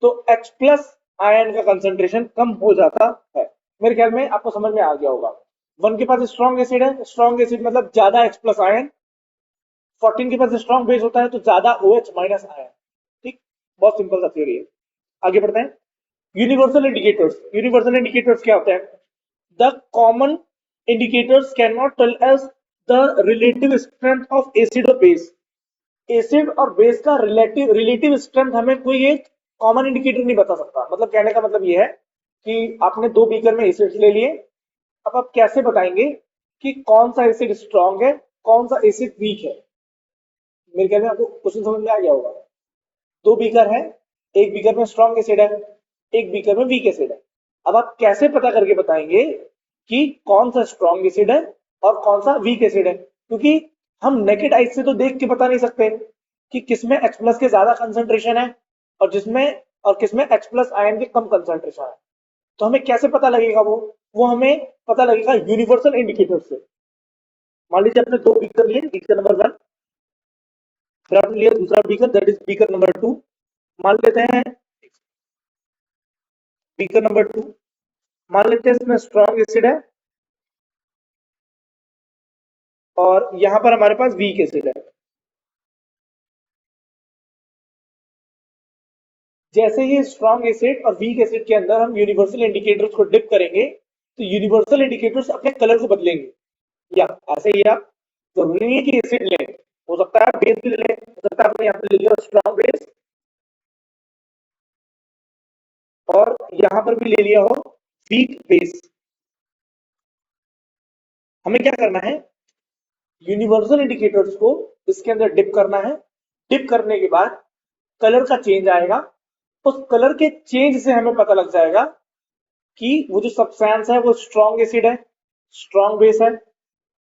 तो H प्लस आयन का कंसेंट्रेशन कम हो जाता है. मेरे ख्याल में आपको समझ में आ गया होगा. 1 के पास स्ट्रॉन्ग एसिड है, स्ट्रॉन्ग एसिड मतलब ज्यादा H प्लस आयन. 14 के पास स्ट्रॉन्ग बेस होता है तो ज्यादा OH माइनस आयन. ठीक, बहुत सिंपल सा थ्योरी है. आगे बढ़ते हैं. Universal indicators. यूनिवर्सल इंडिकेटर्स क्या होते हैं? The common indicators cannot tell us the relative strength of acid or base. Acid और बेस का रिलेटिव स्ट्रेंथ हमें कोई एक कॉमन इंडिकेटर नहीं बता सकता. मतलब कहने का मतलब ये है कि आपने 2 बीकर में एसिड ले लिए, अब आप कैसे बताएंगे कि कौन सा एसिड स्ट्रॉन्ग है कौन सा एसिड वीक है? मेरे ख्याल में आपको क्वेश्चन समझ में आ गया होगा. 2 बीकर है, एक बीकर में स्ट्रॉन्ग एसिड है, एक बीकर में वीक एसिड है. अब आप कैसे पता करके बताएंगे कि कौन सा स्ट्रॉन्ग एसिड है और कौन सा वीक एसिड है, क्योंकि हम नेकेड आइज से तो देख के बता नहीं सकते कि किसमें H प्लस के ज्यादा कंसंट्रेशन है और किसमें H प्लस आयन के कम कंसंट्रेशन है। तो हमें कैसे पता लगेगा? वो हमें पता लगेगा यूनिवर्सल इंडिकेटर से। मान लीजिए आपने 2 बीकर लिए, बीकर नंबर 1, फिर आपने लिया दूसरा beaker, that is beaker number 2। मान लेते हैं बीकर नंबर 2, मान लेते हैं इसमें स्ट्रॉन्ग एसिड है और यहां पर हमारे पास वीक एसिड है। जैसे ही स्ट्रॉन्ग एसिड और वीक एसिड के अंदर हम यूनिवर्सल इंडिकेटर्स को डिप करेंगे तो यूनिवर्सल इंडिकेटर्स अपने कलर को बदलेंगे। या ऐसे ही आप जरूरी नहीं है कि एसिड लें, हो सकता है आप बेस भी लें, हो सकता है आपने यहाँ पे ले लिया स्ट्रॉन्ग बेस और यहां पर भी ले लिया हो वीक बेस। हमें क्या करना है? यूनिवर्सल इंडिकेटर्स को इसके अंदर डिप करना है। डिप करने के बाद कलर का चेंज आएगा, उस कलर के चेंज से हमें पता लग जाएगा कि वो जो सब्सटेंस है वो स्ट्रॉन्ग एसिड है, स्ट्रॉन्ग बेस है,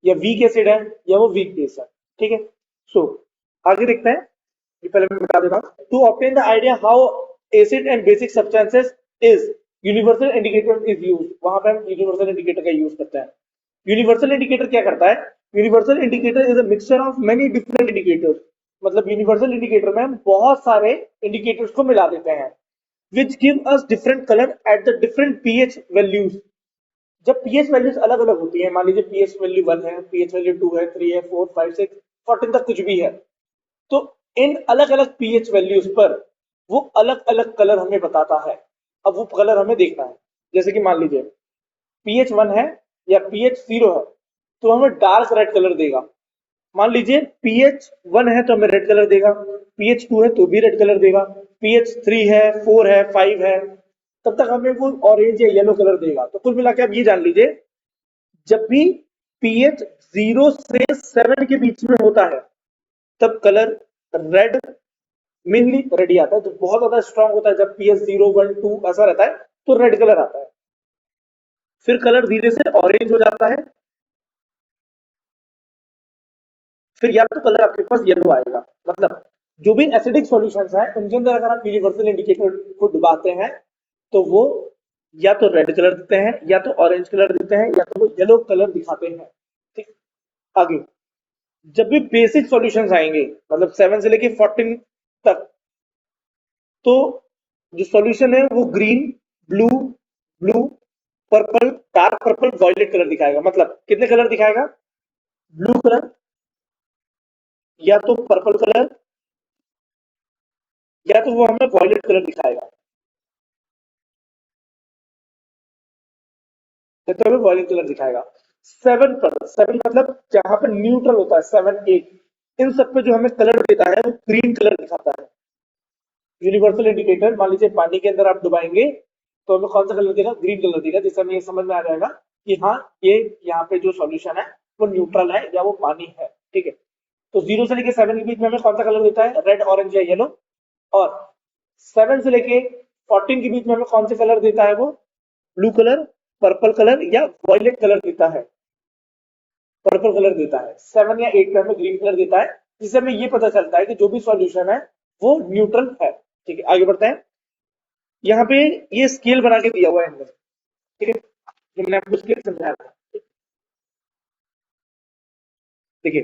या वीक एसिड है, या वो वीक बेस है। ठीक है, सो आगे देखते हैं। ये पहले मैं बता देता हूं। To obtain the idea how acid and basic substances is universal indicator is use, वहां पे हम यूनिवर्सल इंडिकेटर का यूज करते हैं। यूनिवर्सल इंडिकेटर क्या करता है? Universal indicator is a mixture of many different indicators. मतलब यूनिवर्सल इंडिकेटर में हम बहुत सारे इंडिकेटर्स को मिला देते हैं, which give us different color at the different pH values। जब pH वैल्यूज अलग अलग होती है, मान लीजिए pH वैल्यू 1 है, pH वैल्यू 2 है, 3 है, 4, 5, 6, 14 तक कुछ भी है, तो इन अलग अलग pH वैल्यूज पर वो अलग अलग कलर हमें बताता है। अब वो कलर हमें देखना है। जैसे कि मान लीजिए pH 1 है या pH 0 है तो हमें डार्क रेड कलर देगा। मान लीजिए pH 1 है तो हमें रेड कलर देगा, pH 2 है तो भी रेड कलर देगा, pH 3 है, 4 है, 5 है, तब तक हमें वो ऑरेंज या येलो कलर देगा। तो कुल मिला के आप ये जान लीजिए, जब भी pH 0 से 7 के बीच में होता है तब कलर रेड, मेनली रेड ही आता है। जब बहुत ज्यादा स्ट्रांग होता है, जब pH 0, 1, 2 ऐसा रहता है तो रेड कलर आता है। फिर कलर धीरे से ऑरेंज हो जाता है, फिर या तो कलर आपके पास येलो आएगा। मतलब जो भी एसिडिक सॉल्यूशंस है उनके अंदर अगर आप यूनिवर्सल इंडिकेटर को डुबाते हैं तो वो या तो रेड कलर देते हैं, या तो ऑरेंज कलर देते हैं, या तो वो येलो कलर दिखाते हैं। ठीक, आगे जब भी बेसिक सॉल्यूशंस आएंगे, मतलब 7 से लेके 14 तक, तो जो सॉल्यूशन है वो green, blue, blue, purple, dark purple, violet colour दिखाएगा। मतलब कितने कलर दिखाएगा? ब्लू कलर, या तो पर्पल कलर, या तो वो हमें वॉयलेट कलर दिखाएगा। तो हमें वॉयलेट कलर दिखाएगा। 7 पर, 7 मतलब जहां पर न्यूट्रल होता है, 7, 8, इन सब पे जो हमें कलर देता है वो ग्रीन कलर दिखाता है। यूनिवर्सल इंडिकेटर, मान लीजिए पानी के अंदर आप डुबाएंगे तो हमें कौन सा कलर देगा? ग्रीन कलर देगा, जिससे हमें ये समझ में आ जाएगा कि हाँ ये यहाँ पे जो सॉल्यूशन है वो न्यूट्रल है या वो पानी है। ठीक है, तो 0 से लेके 7 के बीच में हमें कौन सा कलर देता है? रेड, ऑरेंज या येलो। और 7 से लेके 14 के बीच में हमें कौन से कलर देता है? वो ब्लू कलर, पर्पल कलर या वॉयलेट कलर देता है। पर्पल कलर देता है। 7 या 8 पे हमें ग्रीन कलर देता है, जिससे हमें ये पता चलता है कि जो भी सॉल्यूशन है वो न्यूट्रल है। ठीक है, आगे बढ़ते हैं। यहाँ पे ये स्केल बना के दिया हुआ है अंदर। ठीक है, जो मैंने आपको स्केल समझाया था। देखिए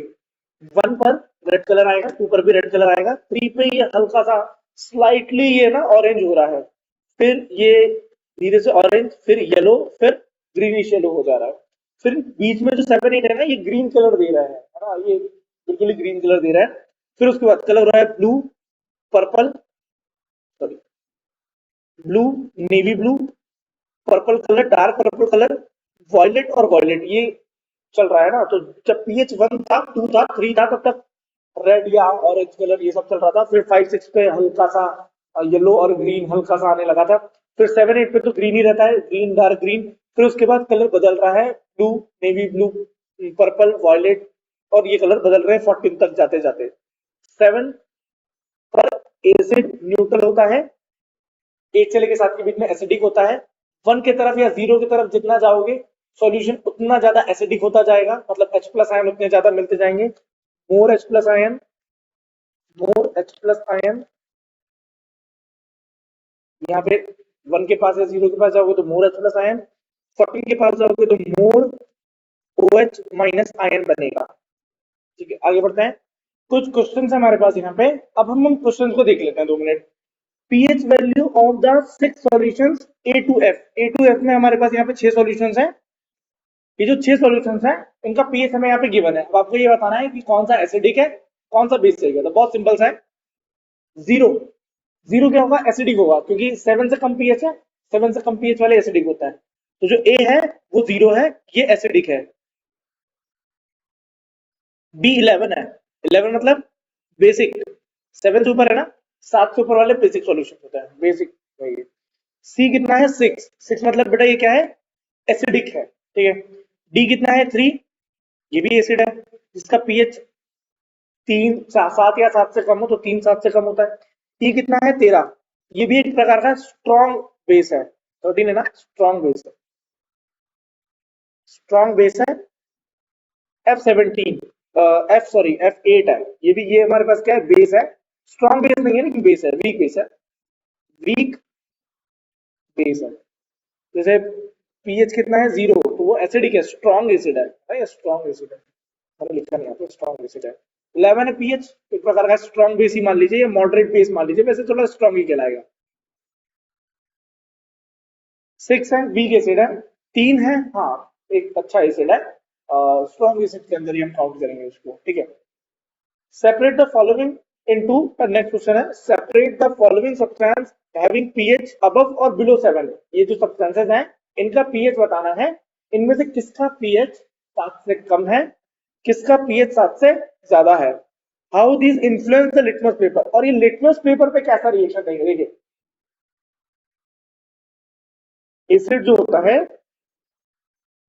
1 पर रेड कलर आएगा, 2 पर भी रेड कलर आएगा, 3 पे ये हल्का सा स्लाइटली ये ना ऑरेंज हो रहा है, फिर ये धीरे से ऑरेंज, फिर येलो, फिर ग्रीनिश येलो हो जा रहा है। फिर बीच में जो 7, 8 है ना, ये ग्रीन कलर दे रहा है ना, ये बिल्कुल ही ग्रीन कलर दे रहा है। फिर उसके बाद कलर हो रहा है blue, purple, sorry, blue, navy blue, purple colour, dark purple colour, violet और वॉयलेट, ये चल रहा है ना। तो जब पीएच 1 था, 2 था, 3 था, तब तक रेड या ऑरेंज कलर ये सब चल रहा था। फिर 5, 6 पे हल्का सा येलो और ग्रीन हल्का सा आने लगा था। फिर 7, 8 पे तो ग्रीन ही रहता है, ग्रीन, डार्क ग्रीन। फिर उसके बाद कलर बदल रहा है, blue, navy blue, purple, violet, और ये कलर बदल रहे हैं 14 तक जाते जाते। 7 पर एसिड न्यूट्रल होता है, 1 से लेकर 7 के बीच में एसिडिक होता है। 1 की तरफ या 0 की तरफ जितना जाओगे सॉल्यूशन उतना ज्यादा एसिडिक होता जाएगा, मतलब H प्लस आयन उतने ज्यादा मिलते जाएंगे। मोर H प्लस आयन, मोर H प्लस आयन, यहाँ पे 1 के पास या 0 के पास जाओगे तो मोर H प्लस आयन, 14 के पास जाओगे तो मोर OH माइनस आयन बनेगा। ठीक है, आगे बढ़ते हैं। कुछ क्वेश्चन है हमारे पास यहाँ पे, अब हम क्वेश्चन को देख लेते हैं 2 minute. PH value of the 6 solutions A2F में हमारे पास यहाँ पे 6 सॉल्यूशंस हैं। ये जो 6 सॉल्यूशंस हैं इनका पीएच हमें यहाँ पे गिवन है। अब आपको ये बताना है कि कौन सा एसिडिक है, कौन सा बेसिक है। तो बहुत सिंपल सा है, जीरो। जीरो क्या होगा, एसिडिक होगा, क्योंकि 7 से कम पीएच है, 7 से कम पीएच वाले एसिडिक होता है। तो जो ए है वो 0 है, ये एसिडिक है। बी 11 है, 11 मतलब बेसिक, 7 से ऊपर है ना, 7 से ऊपर वाले बेसिक सॉल्यूशन होता है, बेसिक वही है। सी कितना है, 6, 6 मतलब बेटा ये क्या है, एसिडिक है। ठीक है, डी कितना है, 3, ये भी एसिड है, जिसका पीएच 7 या 7 से कम हो, तो 3 7 से कम होता है। ई कितना है, 13, ये भी एक प्रकार का स्ट्रॉन्ग बेस है। 13 है ना, स्ट्रॉन्ग बेस है, स्ट्रॉन्ग बेस है। F17, F8 है, ये हमारे पास क्या है, बेस है। स्ट्रॉन्ग बेस नहीं है लेकिन बेस है, वीक बेस है, वीक बेस है। जैसे पीएच कितना है, 0, तो वो एसिडिक है, स्ट्रॉन्ग एसिड है भाई, स्ट्रॉन्ग एसिड है, मैंने लिखा नहीं आता, स्ट्रॉन्ग एसिड है। 11 है पीएच, एक प्रकार का स्ट्रॉन्ग बेस ही मान लीजिए, या मॉडरेट बेस मान लीजिए, वैसे थोड़ा स्ट्रॉन्ग ही कहलाएगा। 6 है, वीक एसिड है। 3 है, हाँ एक अच्छा एसिड है, स्ट्रॉन्ग एसिड के अंदर ही हम काउंट करेंगे उसको। ठीक है, separate the following into, next question है, separate the following substance having pH above और बिलो 7। ये जो सब्सटेंसेस हैं इनका पीएच बताना है, इनमें से किसका पीएच 7 से कम है, किसका पीएच 7 से ज्यादा है। How this influence the litmus paper, और ये लिटमस पेपर पे कैसा रिएक्शन देंगे। देखिए एसिड जो होता है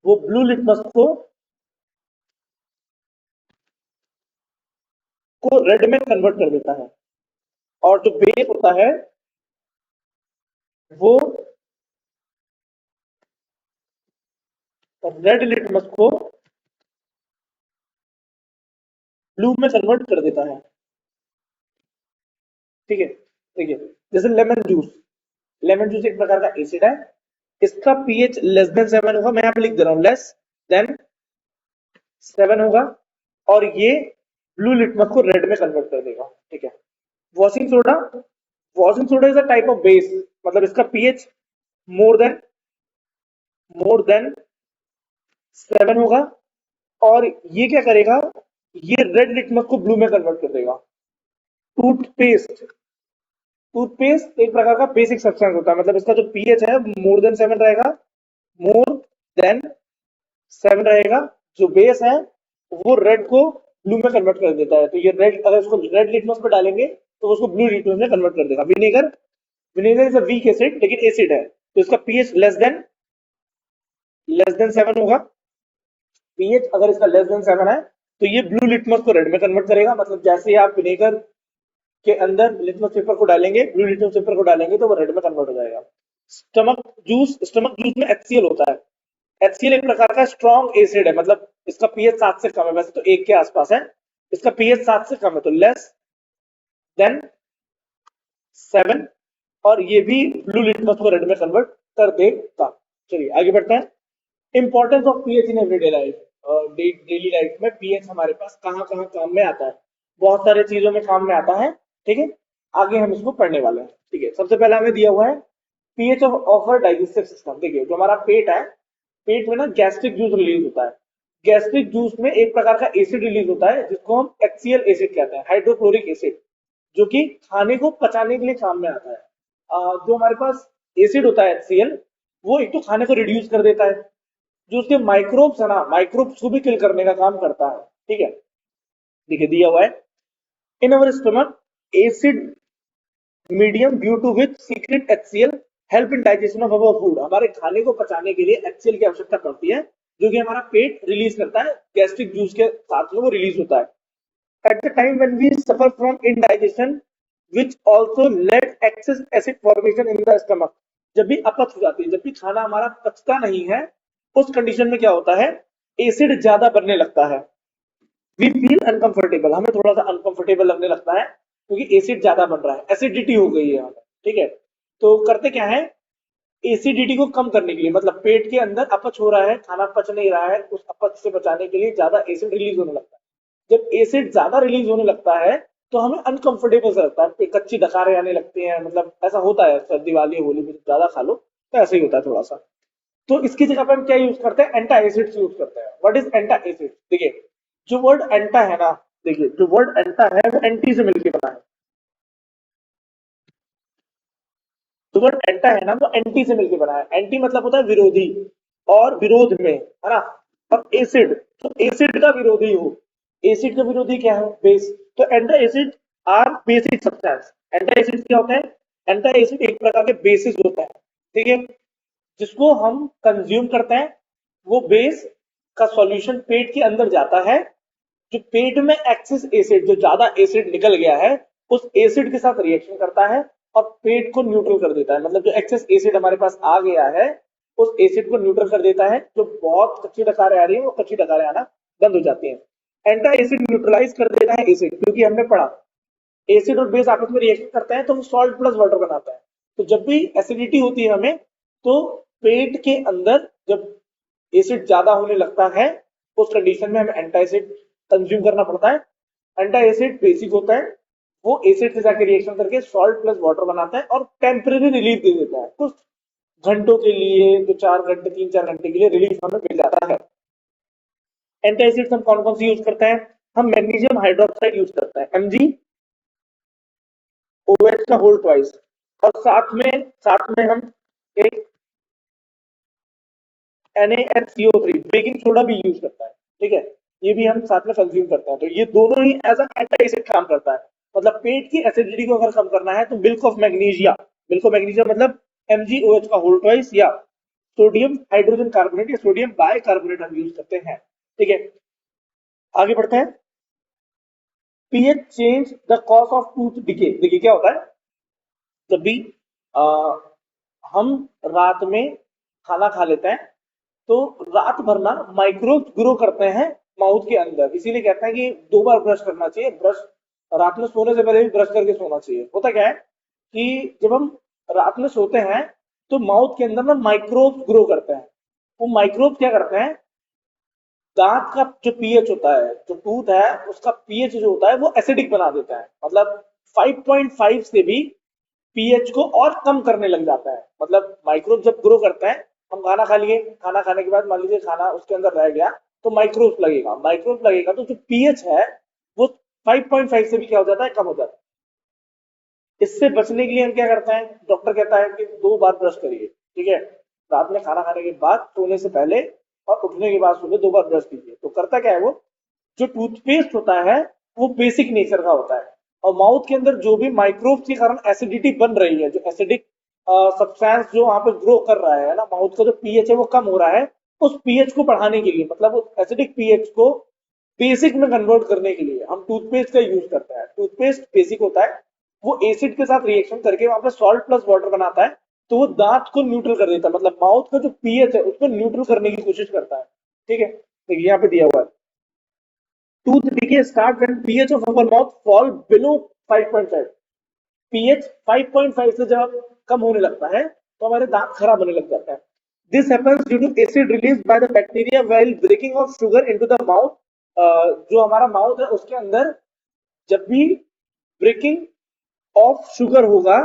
वो ब्लू लिटमस को रेड में कन्वर्ट कर देता है, और जो बेस होता है वो रेड लिटमस को ब्लू में कन्वर्ट कर देता है। ठीक है, देखिए जैसे लेमन जूस, लेमन जूस एक प्रकार का एसिड है, इसका पीएच लेस देन 7 होगा, मैं यहाँ पे लिख दे रहा हूं लेस देन 7 होगा, और ये ब्लू लिटमस को रेड में कन्वर्ट कर देगा। ठीक है, washing soda, washing soda is a type of base, मतलब इसका पीएच मोर देन 7 होगा, और ये क्या करेगा, ये रेड लिटमस को ब्लू में कन्वर्ट कर देगा। टूथपेस्ट, टूथपेस्ट एक प्रकार का बेसिक सब्सटेंस होता है, मतलब इसका जो पीएच है मोर देन 7 रहेगा, मोर देन 7 रहेगा। जो बेस है वो रेड को ब्लू में कन्वर्ट कर देता है, तो ये रेड, अगर उसको रेड लिटमस पर डालेंगे तो उसको ब्लू लिटमस में कन्वर्ट कर देगा। Vinegar, vinegar is a weak acid, लेकिन एसिड है, तो इसका पीएच लेस देन 7 होगा। पीएच अगर इसका लेस देन 7 है तो ये ब्लू लिटमस को रेड में कन्वर्ट करेगा, मतलब जैसे ही आप विनेगर के अंदर लिटमस पेपर को डालेंगे, ब्लू लिटमस पेपर को डालेंगे तो वो रेड में कन्वर्ट हो जाएगा। स्टमक जूस, स्टमक जूस में HCl होता है, HCl एक प्रकार का स्ट्रॉन्ग एसिड है, मतलब इसका पीएच 7 से कम है, वैसे तो 1 के आसपास है, इसका पीएच 7 से कम है, तो लेस देन 7, और ये भी ब्लू लिटमस को रेड में कन्वर्ट कर देगा। चलिए आगे बढ़ते हैं। Importance of pH in everyday life, daily life में पीएच हमारे पास कहाँ कहाँ काम में आता है, बहुत सारे चीजों में काम में आता है। ठीक है, आगे हम इसको पढ़ने वाले हैं। ठीक है, सबसे पहले हमें दिया हुआ है पीएच ऑफ डाइजेस्टिव सिस्टम। देखिए जो हमारा पेट है, पेट में ना गैस्ट्रिक जूस रिलीज होता है, गैस्ट्रिक जूस में एक प्रकार का एसिड रिलीज होता है जिसको हम HCl एसिड कहते हैं, हाइड्रोक्लोरिक एसिड, जो कि खाने को पचाने के लिए काम में आता है। जो हमारे पास एसिड होता है HCl, वो एक तो खाने को रिड्यूस कर देता है, जो उसके माइक्रोब्स है ना, माइक्रोब्स को भी किल करने का काम करता है। ठीक है, देखिए दिया हुआ है, in our stomach acid medium due to which secrete HCl help in digestion of our food, हमारे खाने को पचाने के लिए HCl की आवश्यकता पड़ती है, जो कि हमारा पेट रिलीज करता है, गैस्ट्रिक जूस के साथ में वो रिलीज होता है। At the time when we suffer from indigestion which also led excess acid formation in the stomach, जब भी अपच हो जाती है, जब भी खाना हमारा पचता नहीं है उस कंडीशन में क्या होता है, एसिड ज्यादा बनने लगता है, वी फील अनकंफर्टेबल, हमें थोड़ा सा अनकंफर्टेबल लगने लगता है क्योंकि एसिड ज्यादा बन रहा है, एसिडिटी हो गई है हमें, ठीक है। तो करते क्या है, एसिडिटी को कम करने के लिए, मतलब पेट के अंदर अपच हो रहा है, खाना पच नहीं रहा है, उस अपच से बचाने के लिए ज्यादा एसिड रिलीज होने लगता है। जब एसिड ज्यादा रिलीज होने लगता है तो हमें अनकंफर्टेबल सा लगता है, कच्ची डकारें आने लगती हैं, मतलब ऐसा होता है सर्दी वाली होली में ज्यादा खा लो तो ऐसा ही होता है थोड़ा सा। तो इसकी जगह पे हम क्या यूज करते हैं, एंटा एसिड यूज करते हैं। व्हाट इज एंटा एसिड, देखिए जो वर्ड एंटा है ना, देखिए जो वर्ड एंटा है वो एंटी से मिलकर बना है, तो वर्ड एंटा है ना वो एंटी से मिलकर बना है, एंटी मतलब होता है विरोधी, और विरोध में, है ना। और एसिड, तो एसिड का विरोधी हो, एसिड का विरोधी क्या है, बेस, तो antacid are basic substance. Antacid क्या होता है, एंटा एसिड एक प्रकार के बेसिस होता है, ठीक है, जिसको हम कंज्यूम करते हैं, वो बेस का सॉल्यूशन पेट के अंदर जाता है, जो पेट में एक्सेस एसिड, जो ज्यादा एसिड निकल गया है, उस एसिड के साथ रिएक्शन करता है और पेट को न्यूट्रल कर देता है, मतलब जो एक्सेस एसिड हमारे पास आ गया है उस एसिड को न्यूट्रल कर देता है, जो बहुत कच्ची डकारें आ रही है वो कच्ची डकारें आना बंद हो जाती हैं। एंटा एसिड न्यूट्रलाइज कर देता है एसिड, क्योंकि हमने पढ़ा एसिड और बेस आपस में रिएक्शन करते हैं तो वो सॉल्ट प्लस वाटर बनाता है। तो जब भी एसिडिटी होती है हमें, तो पेट के अंदर जब एसिड ज्यादा होने लगता है, उस कंडीशन में हमें एंटा एसिड कंज्यूम करना पड़ता है। एंटा एसिड बेसिक होता है, वो एसिड से जाकर रिएक्शन करके सॉल्ट प्लस वाटर बनाता है और टेम्परेरी रिलीफ दे देता है, कुछ घंटों के लिए, जो 4 घंटे 3-4 घंटे के लिए रिलीफ हमें मिल जाता है। एंटी एसिड्स हम कौन कौन सी यूज करते हैं, हम मैग्नीशियम हाइड्रोक्साइड यूज करते हैं, MgOH का होल ट्वाइस, और साथ में हम एक NaHCO3 बेकिंग सोडा भी यूज करता है, ठीक है, ये भी हम साथ में कंज्यूम करते हैं। तो ये दोनों ही एज अ एंटी एसिड काम करता है, मतलब पेट की एसिडिटी को अगर कम करना है तो मिल्क ऑफ मैग्नीशिया मतलब MgOH का होल ट्वाइस या सोडियम हाइड्रोजन कार्बोनेट या सोडियम बाय कार्बोनेट हम यूज करते हैं, ठीक है। आगे बढ़ते हैं, pH change the cause of tooth decay. देखिए क्या होता है, जब भी आ, हम रात में खाना खा लेते हैं तो रात भर ना माइक्रोब्स ग्रो करते हैं माउथ के अंदर, इसीलिए कहते हैं कि 2 बार ब्रश करना चाहिए, ब्रश रात में सोने से पहले भी ब्रश करके सोना चाहिए। होता क्या है कि जब हम रात में सोते हैं तो माउथ के अंदर ना माइक्रोब्स ग्रो करते हैं, वो माइक्रोब्स क्या करते हैं, दांत का जो पीएच होता है, जो टूथ है उसका पीएच जो होता है वो एसिडिक बना देता है, मतलब 5.5 से भी पीएच को और कम करने लग जाता है। मतलब माइक्रोब जब ग्रो करता है, हम खाना खा लिए, खाना खाने के बाद मान लीजिए खाना उसके अंदर रह गया तो माइक्रोब लगेगा तो जो पीएच है वो 5.5 से भी क्या हो जाता है, कम हो जाता है। इससे बचने के लिए हम क्या करते हैं, डॉक्टर कहता है कि 2 बार ब्रश करिए, ठीक है, रात में खाना खाने के बाद, सोने से पहले और उठने के बाद सुबह 2 बार ब्रश कीजिए। तो करता क्या है वो, जो टूथपेस्ट होता है वो बेसिक नेचर का होता है, और माउथ के अंदर जो भी माइक्रोब्स के कारण एसिडिटी बन रही है, जो एसिडिक सब्सटेंस जो वहां पे ग्रो कर रहा है ना, माउथ का जो पीएच है वो कम हो रहा है, उस पीएच को बढ़ाने के लिए, मतलब उस एसिडिक पीएच को बेसिक में कन्वर्ट करने के लिए हम टूथपेस्ट का यूज करते हैं। टूथपेस्ट बेसिक होता है, वो एसिड के साथ रिएक्शन करके वहां पे सॉल्ट प्लस वाटर बनाता है, तो वो दांत को न्यूट्रल कर देता है, मतलब माउथ का जो पीएच है उसको न्यूट्रल करने की कोशिश करता है, ठीक है। देखिए यहाँ पे दिया हुआ है, tooth decay start when pH of our mouth fall below 5.5। PH 5.5 से जब कम होने लगता है तो हमारे दांत खराब होने लग जाता है। This happens due to acid release by the bacteria while breaking of sugar into the mouth. जो हमारा माउथ है उसके अंदर जब भी ब्रेकिंग ऑफ शुगर होगा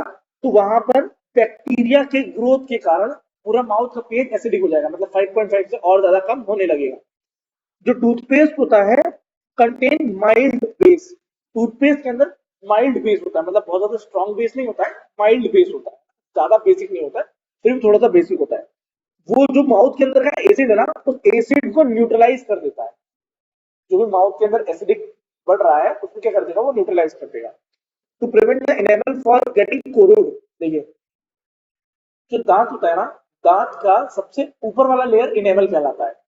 तो वहां पर बैक्टीरिया के ग्रोथ के कारण पूरा माउथ का पेट एसिडिक हो जाएगा, मतलब 5.5 से और ज्यादा कम होने लगेगा। जो टूथपेस्ट होता है कंटेन माइल्ड बेस, टूथपेस्ट के अंदर माइल्ड बेस होता है, मतलब बहुत ज्यादा स्ट्रॉन्ग बेस नहीं होता है, माइल्ड बेस होता है, ज्यादा बेसिक नहीं होता है, फिर भी थोड़ा सा बेसिक होता है। वो जो माउथ के अंदर का एसिड है ना, उस एसिड को न्यूट्रलाइज कर देता है, जो भी माउथ के अंदर एसिडिक बढ़ रहा है उसको क्या कर देगा, वो न्यूट्रलाइज कर देगा। To prevent the enamel for getting corrode, देखिए जो दांत होता है ना, दांत का सबसे ऊपर वाला लेयर इनेमल कहलाता है।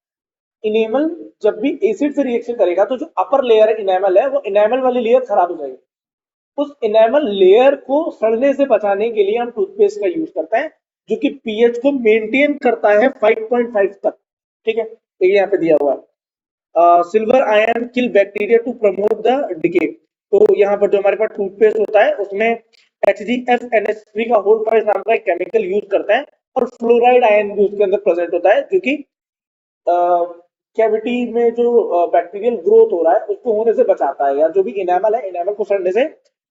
इनेमल जब भी एसिड से रिएक्शन करेगा तो जो अपर लेयर है इनेमल है, वो इनेमल वाली लेयर खराब हो जाएगी। उस इनेमल लेयर को सड़ने से बचाने के लिए हम टूथपेस्ट का यूज करते हैं, जो कि पीएच को मेंटेन करता है 5.5 तक। ठीक है, तो ये यहाँ पे दिया हुआ है silver ion kill bacteria to promote the decay. तो यहाँ पर जो हमारे पास टूथपेस्ट होता है उसमें HgFNH3 का होल फाइज नाम का एक केमिकल यूज करते हैं और फ्लोराइड आयन भी उसके अंदर प्रेजेंट होता है जो कि कैविटी में जो बैक्टीरियल ग्रोथ हो रहा है उसको होने से बचाता है, या जो भी इनेमल है इनेमल को सड़ने से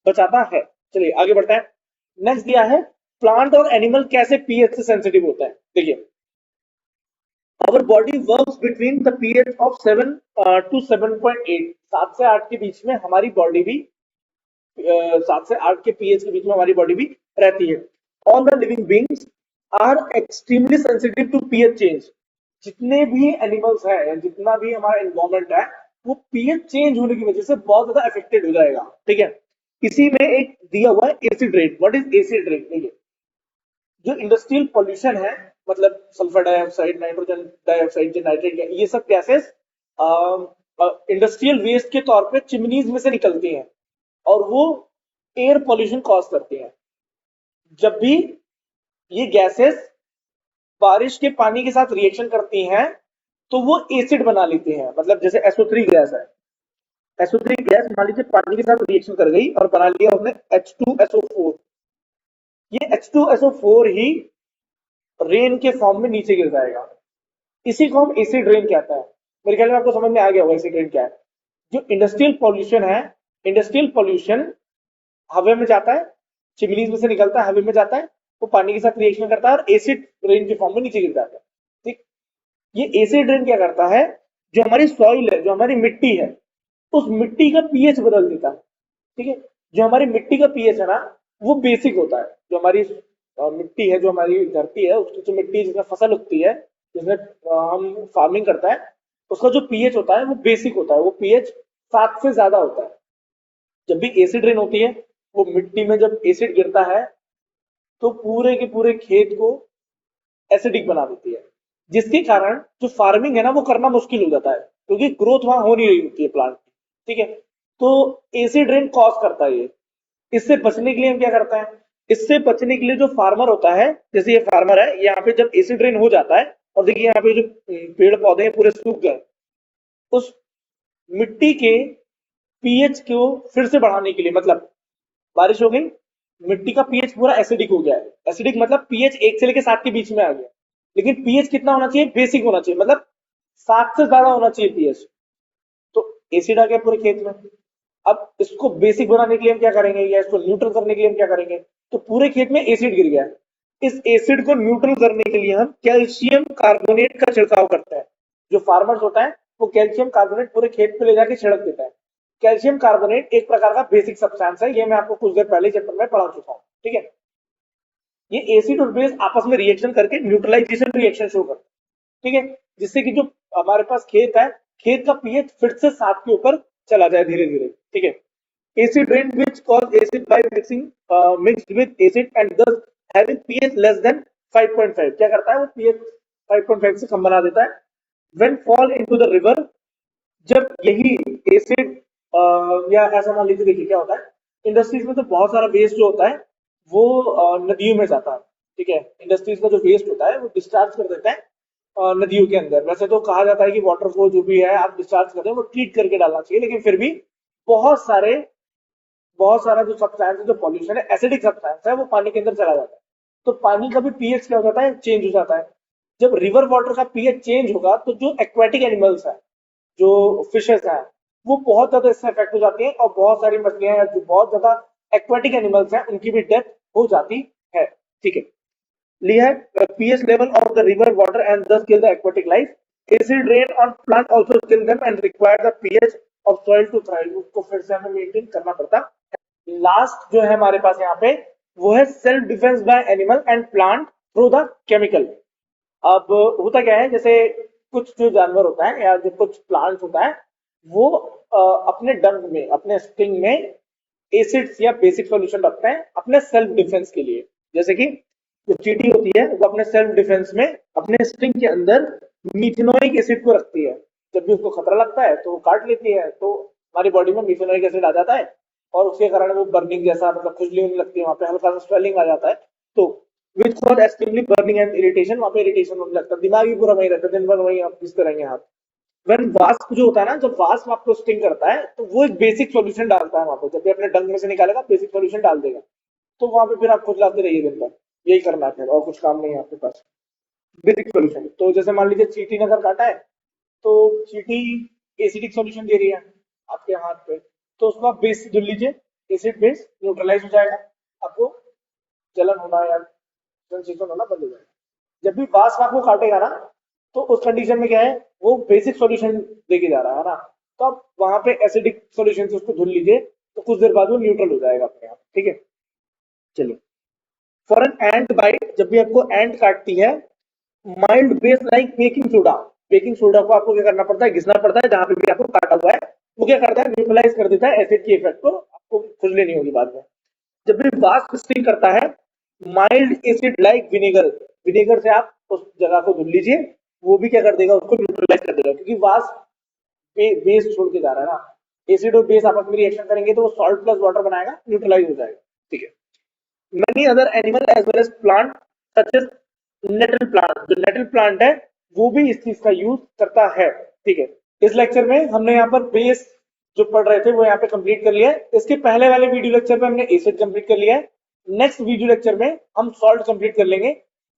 बचाता है। चलिए आगे बढ़ते हैं। नेक्स्ट दिया है प्लांट और एनिमल कैसे पीएच से सेंसिटिव होता है। देखिए our body works between the pH of 7 to 7.8, 7 से 8 के बीच में हमारी बॉडी भी 7 से 8 के पीएच के बीच में हमारी बॉडी भी रहती है। All the living beings are extremely sensitive to pH change. जितने भी एनिमल्स हैं, जितना भी हमारा एनवायरमेंट है, वो पीएच चेंज होने की वजह से बहुत ज्यादा अफेक्टेड हो जाएगा। ठीक है, इसी में एक दिया हुआ है acid rain. What is acid rain? देखिए जो इंडस्ट्रियल पॉल्यूशन है, मतलब sulphur dioxide, nitrogen dioxide, nitrate, ये सब गैसेस इंडस्ट्रियल वेस्ट के तौर पे चिमनीज में से निकलती हैं और वो एयर पॉल्यूशन कॉज करती हैं। जब भी ये गैसेस बारिश के पानी के साथ रिएक्शन करती हैं तो वो एसिड बना लेती हैं। मतलब जैसे SO3 गैस है, SO3 गैस मान लीजिए पानी के साथ रिएक्शन कर गई और बना लिया उसने H2SO4। ये H2SO4 ही रेन के फॉर्म में नीचे गिर जाएगा। इसी को हम एसिड रेन कहता है। मेरे ख्याल में आपको समझ में आ गया होगा एसिड रेन क्या है। जो इंडस्ट्रियल पॉल्यूशन है, इंडस्ट्रियल पॉल्यूशन हवा में जाता है, चिमनीज में से निकलता है, हवा में जाता है, वो पानी के साथ रिएक्शन करता है और एसिड रेन के फॉर्म में नीचे गिर जाता है। ठीक, ये एसिड रेन क्या करता है, जो हमारी सॉइल है, जो हमारी मिट्टी है, उस मिट्टी का पीएच बदल देता है। ठीक है, जो हमारी मिट्टी का पीएच है ना, वो बेसिक होता है। जो हमारी मिट्टी है, जो हमारी धरती है, उसकी जो मिट्टी जिसमें फसल उगती है, जिसमें हम फार्मिंग करता है, उसका जो पीएच होता है वो बेसिक होता है। वो पीएच 7 से ज्यादा होता है। जब भी एसिड रेन होती है, वो मिट्टी में जब एसिड गिरता है तो पूरे के पूरे खेत को एसिडिक बना देती है, जिसके कारण जो फार्मिंग है ना वो करना मुश्किल हो जाता है, क्योंकि ग्रोथ वहां हो नहीं रही होती है प्लांट की। ठीक है, तो एसिड रेन कॉज करता है ये। इससे बचने के लिए हम क्या करते हैं, इससे बचने के लिए जो फार्मर होता है, जैसे ये फार्मर है, यहाँ पे जब एसिड रेन हो जाता है और देखिए यहाँ पे जो पेड़ पौधे हैं पूरे सूख गए, उस मिट्टी के पीएच को फिर से बढ़ाने के लिए, मतलब बारिश हो गई, मिट्टी का पीएच पूरा एसिडिक हो गया है। एसिडिक मतलब पीएच 1 से लेकर 7 के बीच में आ गया, लेकिन पीएच कितना होना चाहिए, बेसिक होना चाहिए, मतलब 7 से ज्यादा होना चाहिए पीएच। तो एसिड आ गया पूरे खेत में। अब इसको बेसिक बनाने के लिए हम क्या करेंगे, या इसको न्यूट्रल करने के लिए हम क्या करेंगे, तो पूरे खेत में एसिड गिर गया। इस एसिड को न्यूट्रल करने के लिए हम कैल्शियम कार्बोनेट का छिड़काव करते हैं। जो फार्मर्स होता है वो कैल्शियम कार्बोनेट पूरे खेत पे ले जाके छिड़क देता है। कैल्शियम कार्बोनेट एक प्रकार का बेसिक सब्सटेंस है, ये मैं आपको कुछ देर पहले चैप्टर में पढ़ा चुका हूँ। ठीक है, ये एसिड और बेस आपस में रिएक्शन करके न्यूट्रलाइजेशन रिएक्शन शो करते हैं। ठीक है, जिससे कि जो हमारे पास खेत है, खेत का पीएच फिर से 7 के ऊपर चला जाए धीरे धीरे। ठीक है, acid rain which cause acid by mixing mixed with acid and thus having pH less than 5.5, क्या करता है वो pH 5.5 से कम बना देता है। when fall into the river, जब यही एसिड या ऐसा मान लीजिए, देखिए क्या होता है, इंडस्ट्रीज में तो बहुत सारा वेस्ट जो होता है वो नदियों में जाता है। ठीक है, इंडस्ट्रीज का जो वेस्ट होता है वो डिस्चार्ज कर देते हैं नदियों के अंदर। वैसे तो कहा जाता है कि वाटर फ्लो जो भी है आप डिस्चार्ज करते हैं वो ट्रीट करके डालना चाहिए, लेकिन फिर भी बहुत सारा जो सब्सटेंस है, जो पॉल्यूशन है, एसिडिक सब्सटेंस है, वो पानी के अंदर चला जाता है। तो पानी का भी पीएच क्या हो जाता है, चेंज हो जाता है। जब रिवर वाटर का पीएच चेंज होगा तो जो एक्वेटिक एनिमल्स है, जो फिशेस हैं, वो बहुत ज्यादा इससे अफेक्ट हो जाती हैं और बहुत सारी मछलियां हैं जो बहुत ज्यादा एक्वेटिक एनिमल्स हैं उनकी भी डेथ हो जाती है। ठीक है, लिया है pH level of the river water and thus kill the aquatic life. Acid rain on plant also kill them and require the pH of soil to thrive. उसको फिर से हमें मेंटेन करना पड़ता है। लास्ट जो है हमारे पास यहाँ पे वो है self defence bye animal and plant through the chemical. अब होता क्या है, जैसे कुछ जो जानवर होता है या जो कुछ प्लांट्स होता है वो अपने डंग में, अपने स्टिंग में एसिड्स या बेसिक सॉल्यूशन रखते हैं अपने सेल्फ डिफेंस के लिए। जैसे कि जो चींटी होती है वो अपने सेल्फ डिफेंस में अपने स्टिंग के अंदर मिथेनोइक एसिड को रखती है। जब भी उसको खतरा लगता है तो वो काट लेती है, तो हमारी बॉडी में मिथेनोइक एसिड आ जाता है और उसके कारण वो बर्निंग जैसा, मतलब खुजली होने लगती है, वहां पे हल्का सा स्वेलिंग आ जाता है। तो which cause extremely burning and irritation, वहां पे इरिटेशन होने लगता है, दिमाग ही पूरा वहीं रहता है, दिन भर वहीं आप घिसते रहेंगे हाथ। व्हेन वास्प जो होता है ना, जब वास्प आपको स्टिंग करता है तो वो एक बेसिक सॉल्यूशन डालता है वहां पे, जब भी अपने डंग में से निकालेगा बेसिक सॉल्यूशन डाल देगा, तो वहां पे फिर आप खुजलाते रहिए दिन भर, यही करना है फिर, और कुछ काम नहीं है आपके पास। बेसिक सॉल्यूशन, तो जैसे मान लीजिए चींटी ने अगर काटा है, तो चींटी एसिडिक सॉल्यूशन दे रही है आपके हाथ पे, तो उसको आप बेस धुल लीजिए, एसिड बेस न्यूट्रलाइज हो जाएगा, आपको जलन होना या सेंसेशन होना बंद हो जाएगा। जब भी वास्प आपको काटेगा ना, तो उस कंडीशन में क्या है, वो बेसिक सॉल्यूशन देके जा रहा है ना, तो आप वहां पे एसिडिक सॉल्यूशन से उसको धुल लीजिए, तो कुछ देर बाद वो न्यूट्रल हो जाएगा अपने आप, ठीक है। चलिए, फॉर एन एंट बाइट, जब भी आपको एंट काटती है, mild base like baking soda, baking soda को आपको क्या करना पड़ता है, घिसना पड़ता है जहां पे भी आपको काटा हुआ है, वो क्या करता है, न्यूट्रलाइज कर देता है एसिड की इफेक्ट को, आपको खुजली नहीं होगी बाद में। जब भी वास्प स्टिंग करता है, mild acid like vinegar, vinegar से आप उस जगह को धुल लीजिए, वो भी क्या कर देगा, उसको न्यूट्रलाइज कर देगा, क्योंकि वास्प बेस छोड़ के जा रहा है ना, एसिड और बेस आपस में रिएक्शन करेंगे तो वो सॉल्ट प्लस वाटर बनाएगा, न्यूट्रलाइज हो जाएगा, ठीक है। many other animal as well as plant such as nettle plant, जो नेटल प्लांट है वो भी इस चीज का यूज करता है, ठीक है। इस लेक्चर में हमने यहाँ पर बेस जो पढ़ रहे थे वो यहाँ पे कंप्लीट कर लिया है। इसके पहले वाले वीडियो लेक्चर में हमने एसिड कंप्लीट कर लिया है। नेक्स्ट वीडियो लेक्चर में हम सॉल्ट कंप्लीट कर लेंगे।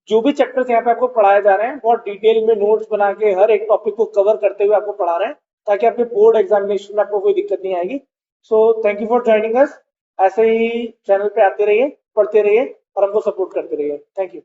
जो भी चैप्टर्स यहाँ पे आपको पढ़ाए जा रहे हैं बहुत डिटेल में नोट्स बना के हर एक टॉपिक को कवर करते हुए आपको पढ़ा रहे हैं, ताकि आपके बोर्ड एग्जामिनेशन में आपको कोई दिक्कत नहीं आएगी। So thank you for joining us. ऐसे ही चैनल पे आते रहिए, पढ़ते रहिए और हमको सपोर्ट करते रहिए। Thank you.